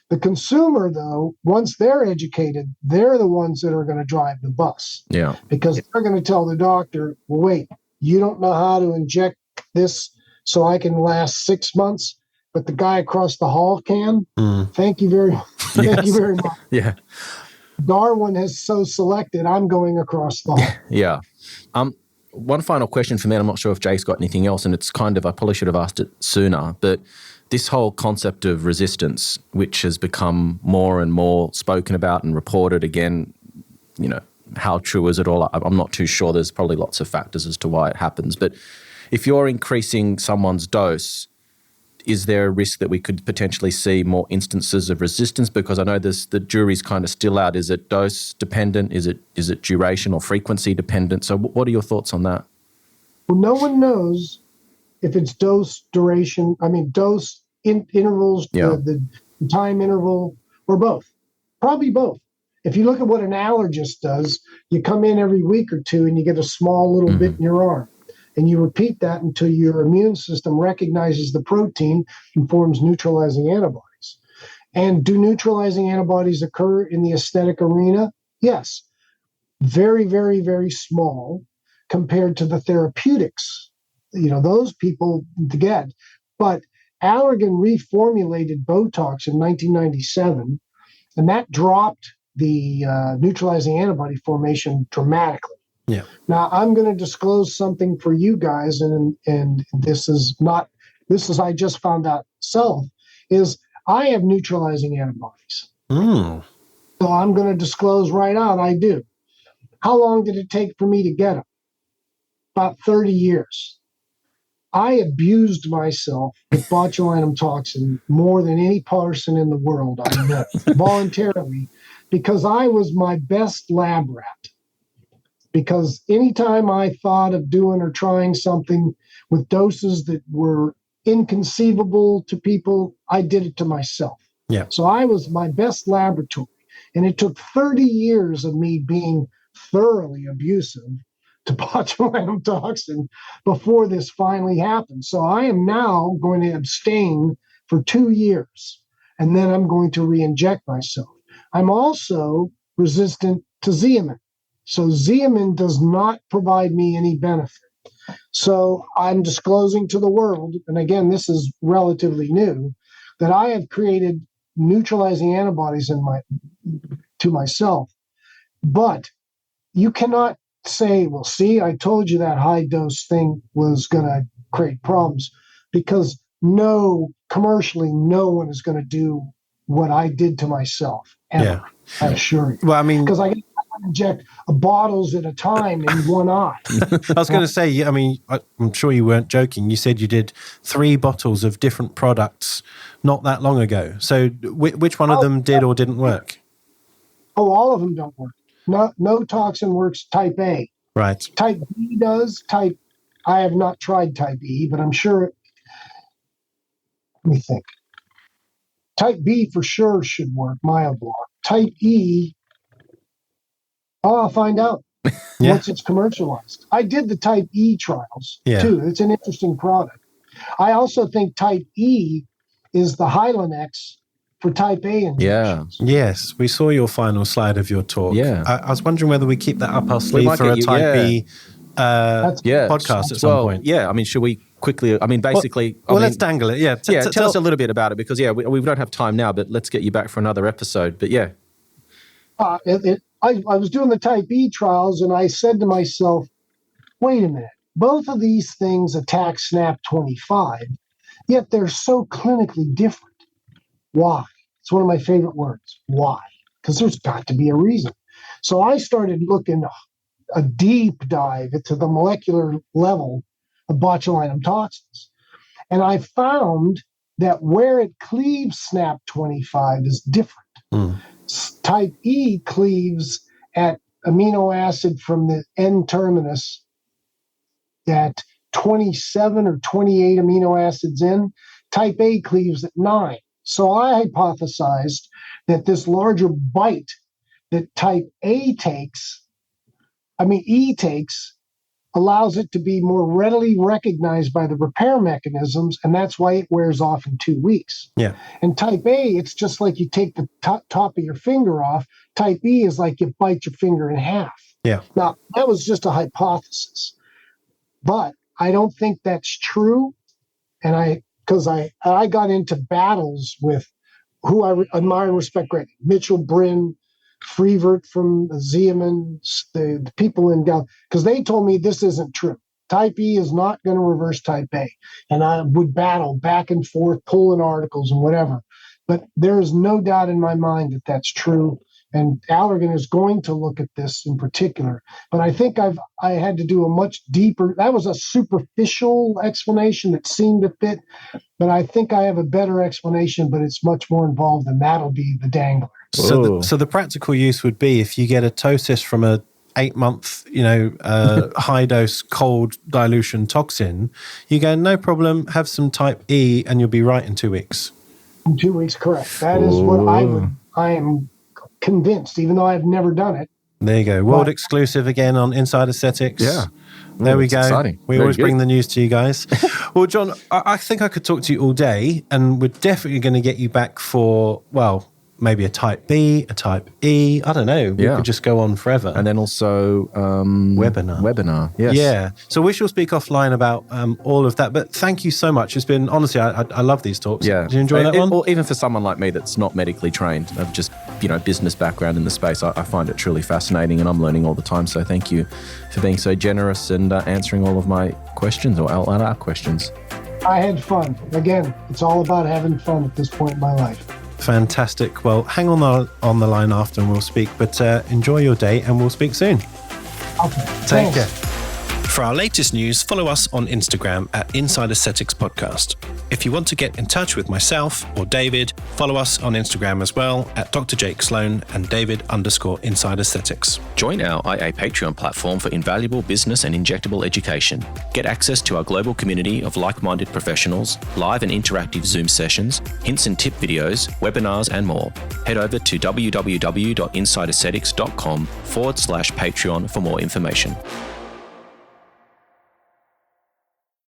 The consumer, though, once they're educated, they're the ones that are going to drive the bus. Yeah. Because they're going to tell the doctor, well, wait, you don't know how to inject this so I can last 6 months, but the guy across the hall can? Thank you very much. Thank you very much. Yeah. Darwin has so selected, I'm going across the hall. Yeah. One final question for me, and I'm not sure if Jake's got anything else, and it's kind of, I probably should have asked it sooner, but this whole concept of resistance, which has become more and more spoken about and reported again, how true is it all? I'm not too sure. There's probably lots of factors as to why it happens. But if you're increasing someone's dose, is there a risk that we could potentially see more instances of resistance? Because I know the jury's kind of still out. Is it dose dependent? Is it duration or frequency dependent? So what are your thoughts on that? Well, no one knows if it's dose duration, dose intervals, the time interval, or both. Probably both. If you look at what an allergist does, you come in every week or two and you get a small little bit in your arm. And you repeat that until your immune system recognizes the protein and forms neutralizing antibodies. And do neutralizing antibodies occur in the aesthetic arena? Yes. Very, very, very small compared to the therapeutics. Those people to get. But Allergan reformulated Botox in 1997, and that dropped the neutralizing antibody formation dramatically. Yeah. Now I'm going to disclose something for you guys, and this is I just found out myself, is I have neutralizing antibodies. So I'm going to disclose right out I do. How long did it take for me to get them? About 30 years. I abused myself with botulinum toxin more than any person in the world I know, voluntarily, because I was my best lab rat. Because anytime I thought of doing or trying something with doses that were inconceivable to people, I did it to myself. Yeah. So I was my best laboratory. And it took 30 years of me being thoroughly abusive to botulinum toxin before this finally happened. So I am now going to abstain for 2 years, and then I'm going to re-inject myself. I'm also resistant to Xeomin. So Xeomin does not provide me any benefit. So I'm disclosing to the world, and again, this is relatively new, that I have created neutralizing antibodies to myself. But you cannot say, well, see, I told you that high dose thing was going to create problems, because commercially, no one is going to do what I did to myself, ever. Yeah. I assure you. Well, because I inject bottles at a time in one eye. I was going to say, I'm sure you weren't joking. You said you did 3 bottles of different products not that long ago. So which one of them did or didn't work? Oh, all of them don't work. No toxin works type A. Right. Type B does. I have not tried type E, but I'm sure. Let me think. Type B for sure should work, myoblock. Type E, I'll find out once it's commercialized. I did the type E trials too. It's an interesting product. I also think type E is the Hylenex for type A injections. Yeah. Yes, we saw your final slide of your talk. Yeah. I was wondering whether we keep that up our sleeve for a type B podcast at some point. Yeah, should we quickly, basically... let's dangle it, tell us a little bit about it, because, we don't have time now, but let's get you back for another episode. But, yeah. I was doing the type E trials, and I said to myself, wait a minute, both of these things attack SNAP25, yet they're so clinically different. Why? It's one of my favorite words. Why? Because there's got to be a reason. So I started looking a deep dive into the molecular level of botulinum toxins. And I found that where it cleaves SNAP25 is different. Type E cleaves at amino acid from the N-terminus at 27 or 28 amino acids in. Type A cleaves at 9. So I hypothesized that this larger bite that type E takes, allows it to be more readily recognized by the repair mechanisms, and that's why it wears off in 2 weeks. Yeah. And type A, it's just like you take the top of your finger off. Type E is like you bite your finger in half. Yeah. Now, that was just a hypothesis, but I don't think that's true. And because I got into battles with who I admire and respect greatly, Mitchell Bryn, Freevert from Zeeman, the people in Gal, because they told me this isn't true. Type E is not going to reverse type A. And I would battle back and forth, pulling articles and whatever. But there is no doubt in my mind that that's true. And Allergan is going to look at this in particular. But I think I had to do a much deeper, that was a superficial explanation that seemed to fit. But I think I have a better explanation, but it's much more involved, and that'll be the dangler. So the practical use would be if you get a ptosis from a 8-month, high dose cold dilution toxin, you go, no problem, have some type E and you'll be right in 2 weeks. In 2 weeks, correct. That is what I am convinced, even though I've never done it. There you go. World exclusive again on Inside Aesthetics. Yeah. There we go. Exciting. We always bring the news to you guys. Well, John, I think I could talk to you all day, and we're definitely going to get you back for, well, maybe a type B, a type E. I don't know. We could just go on forever. And then also webinar. Yes. Yeah. So we shall speak offline about all of that. But thank you so much. It's been, honestly, I love these talks. Yeah. Did you enjoy that one? Or even for someone like me that's not medically trained, of just, business background in the space, I find it truly fascinating, and I'm learning all the time. So thank you for being so generous and answering all of my questions, or our questions. I had fun. Again, it's all about having fun at this point in my life. Fantastic. Well, hang on the line after and we'll speak, but enjoy your day and we'll speak soon. Okay. Take care. For our latest news, follow us on Instagram at Inside Aesthetics Podcast. If you want to get in touch with myself or David, follow us on Instagram as well at Dr. Jake Sloan and David_Inside Aesthetics. Join our IA Patreon platform for invaluable business and injectable education. Get access to our global community of like-minded professionals, live and interactive Zoom sessions, hints and tip videos, webinars, and more. Head over to www.insideaesthetics.com/Patreon for more information.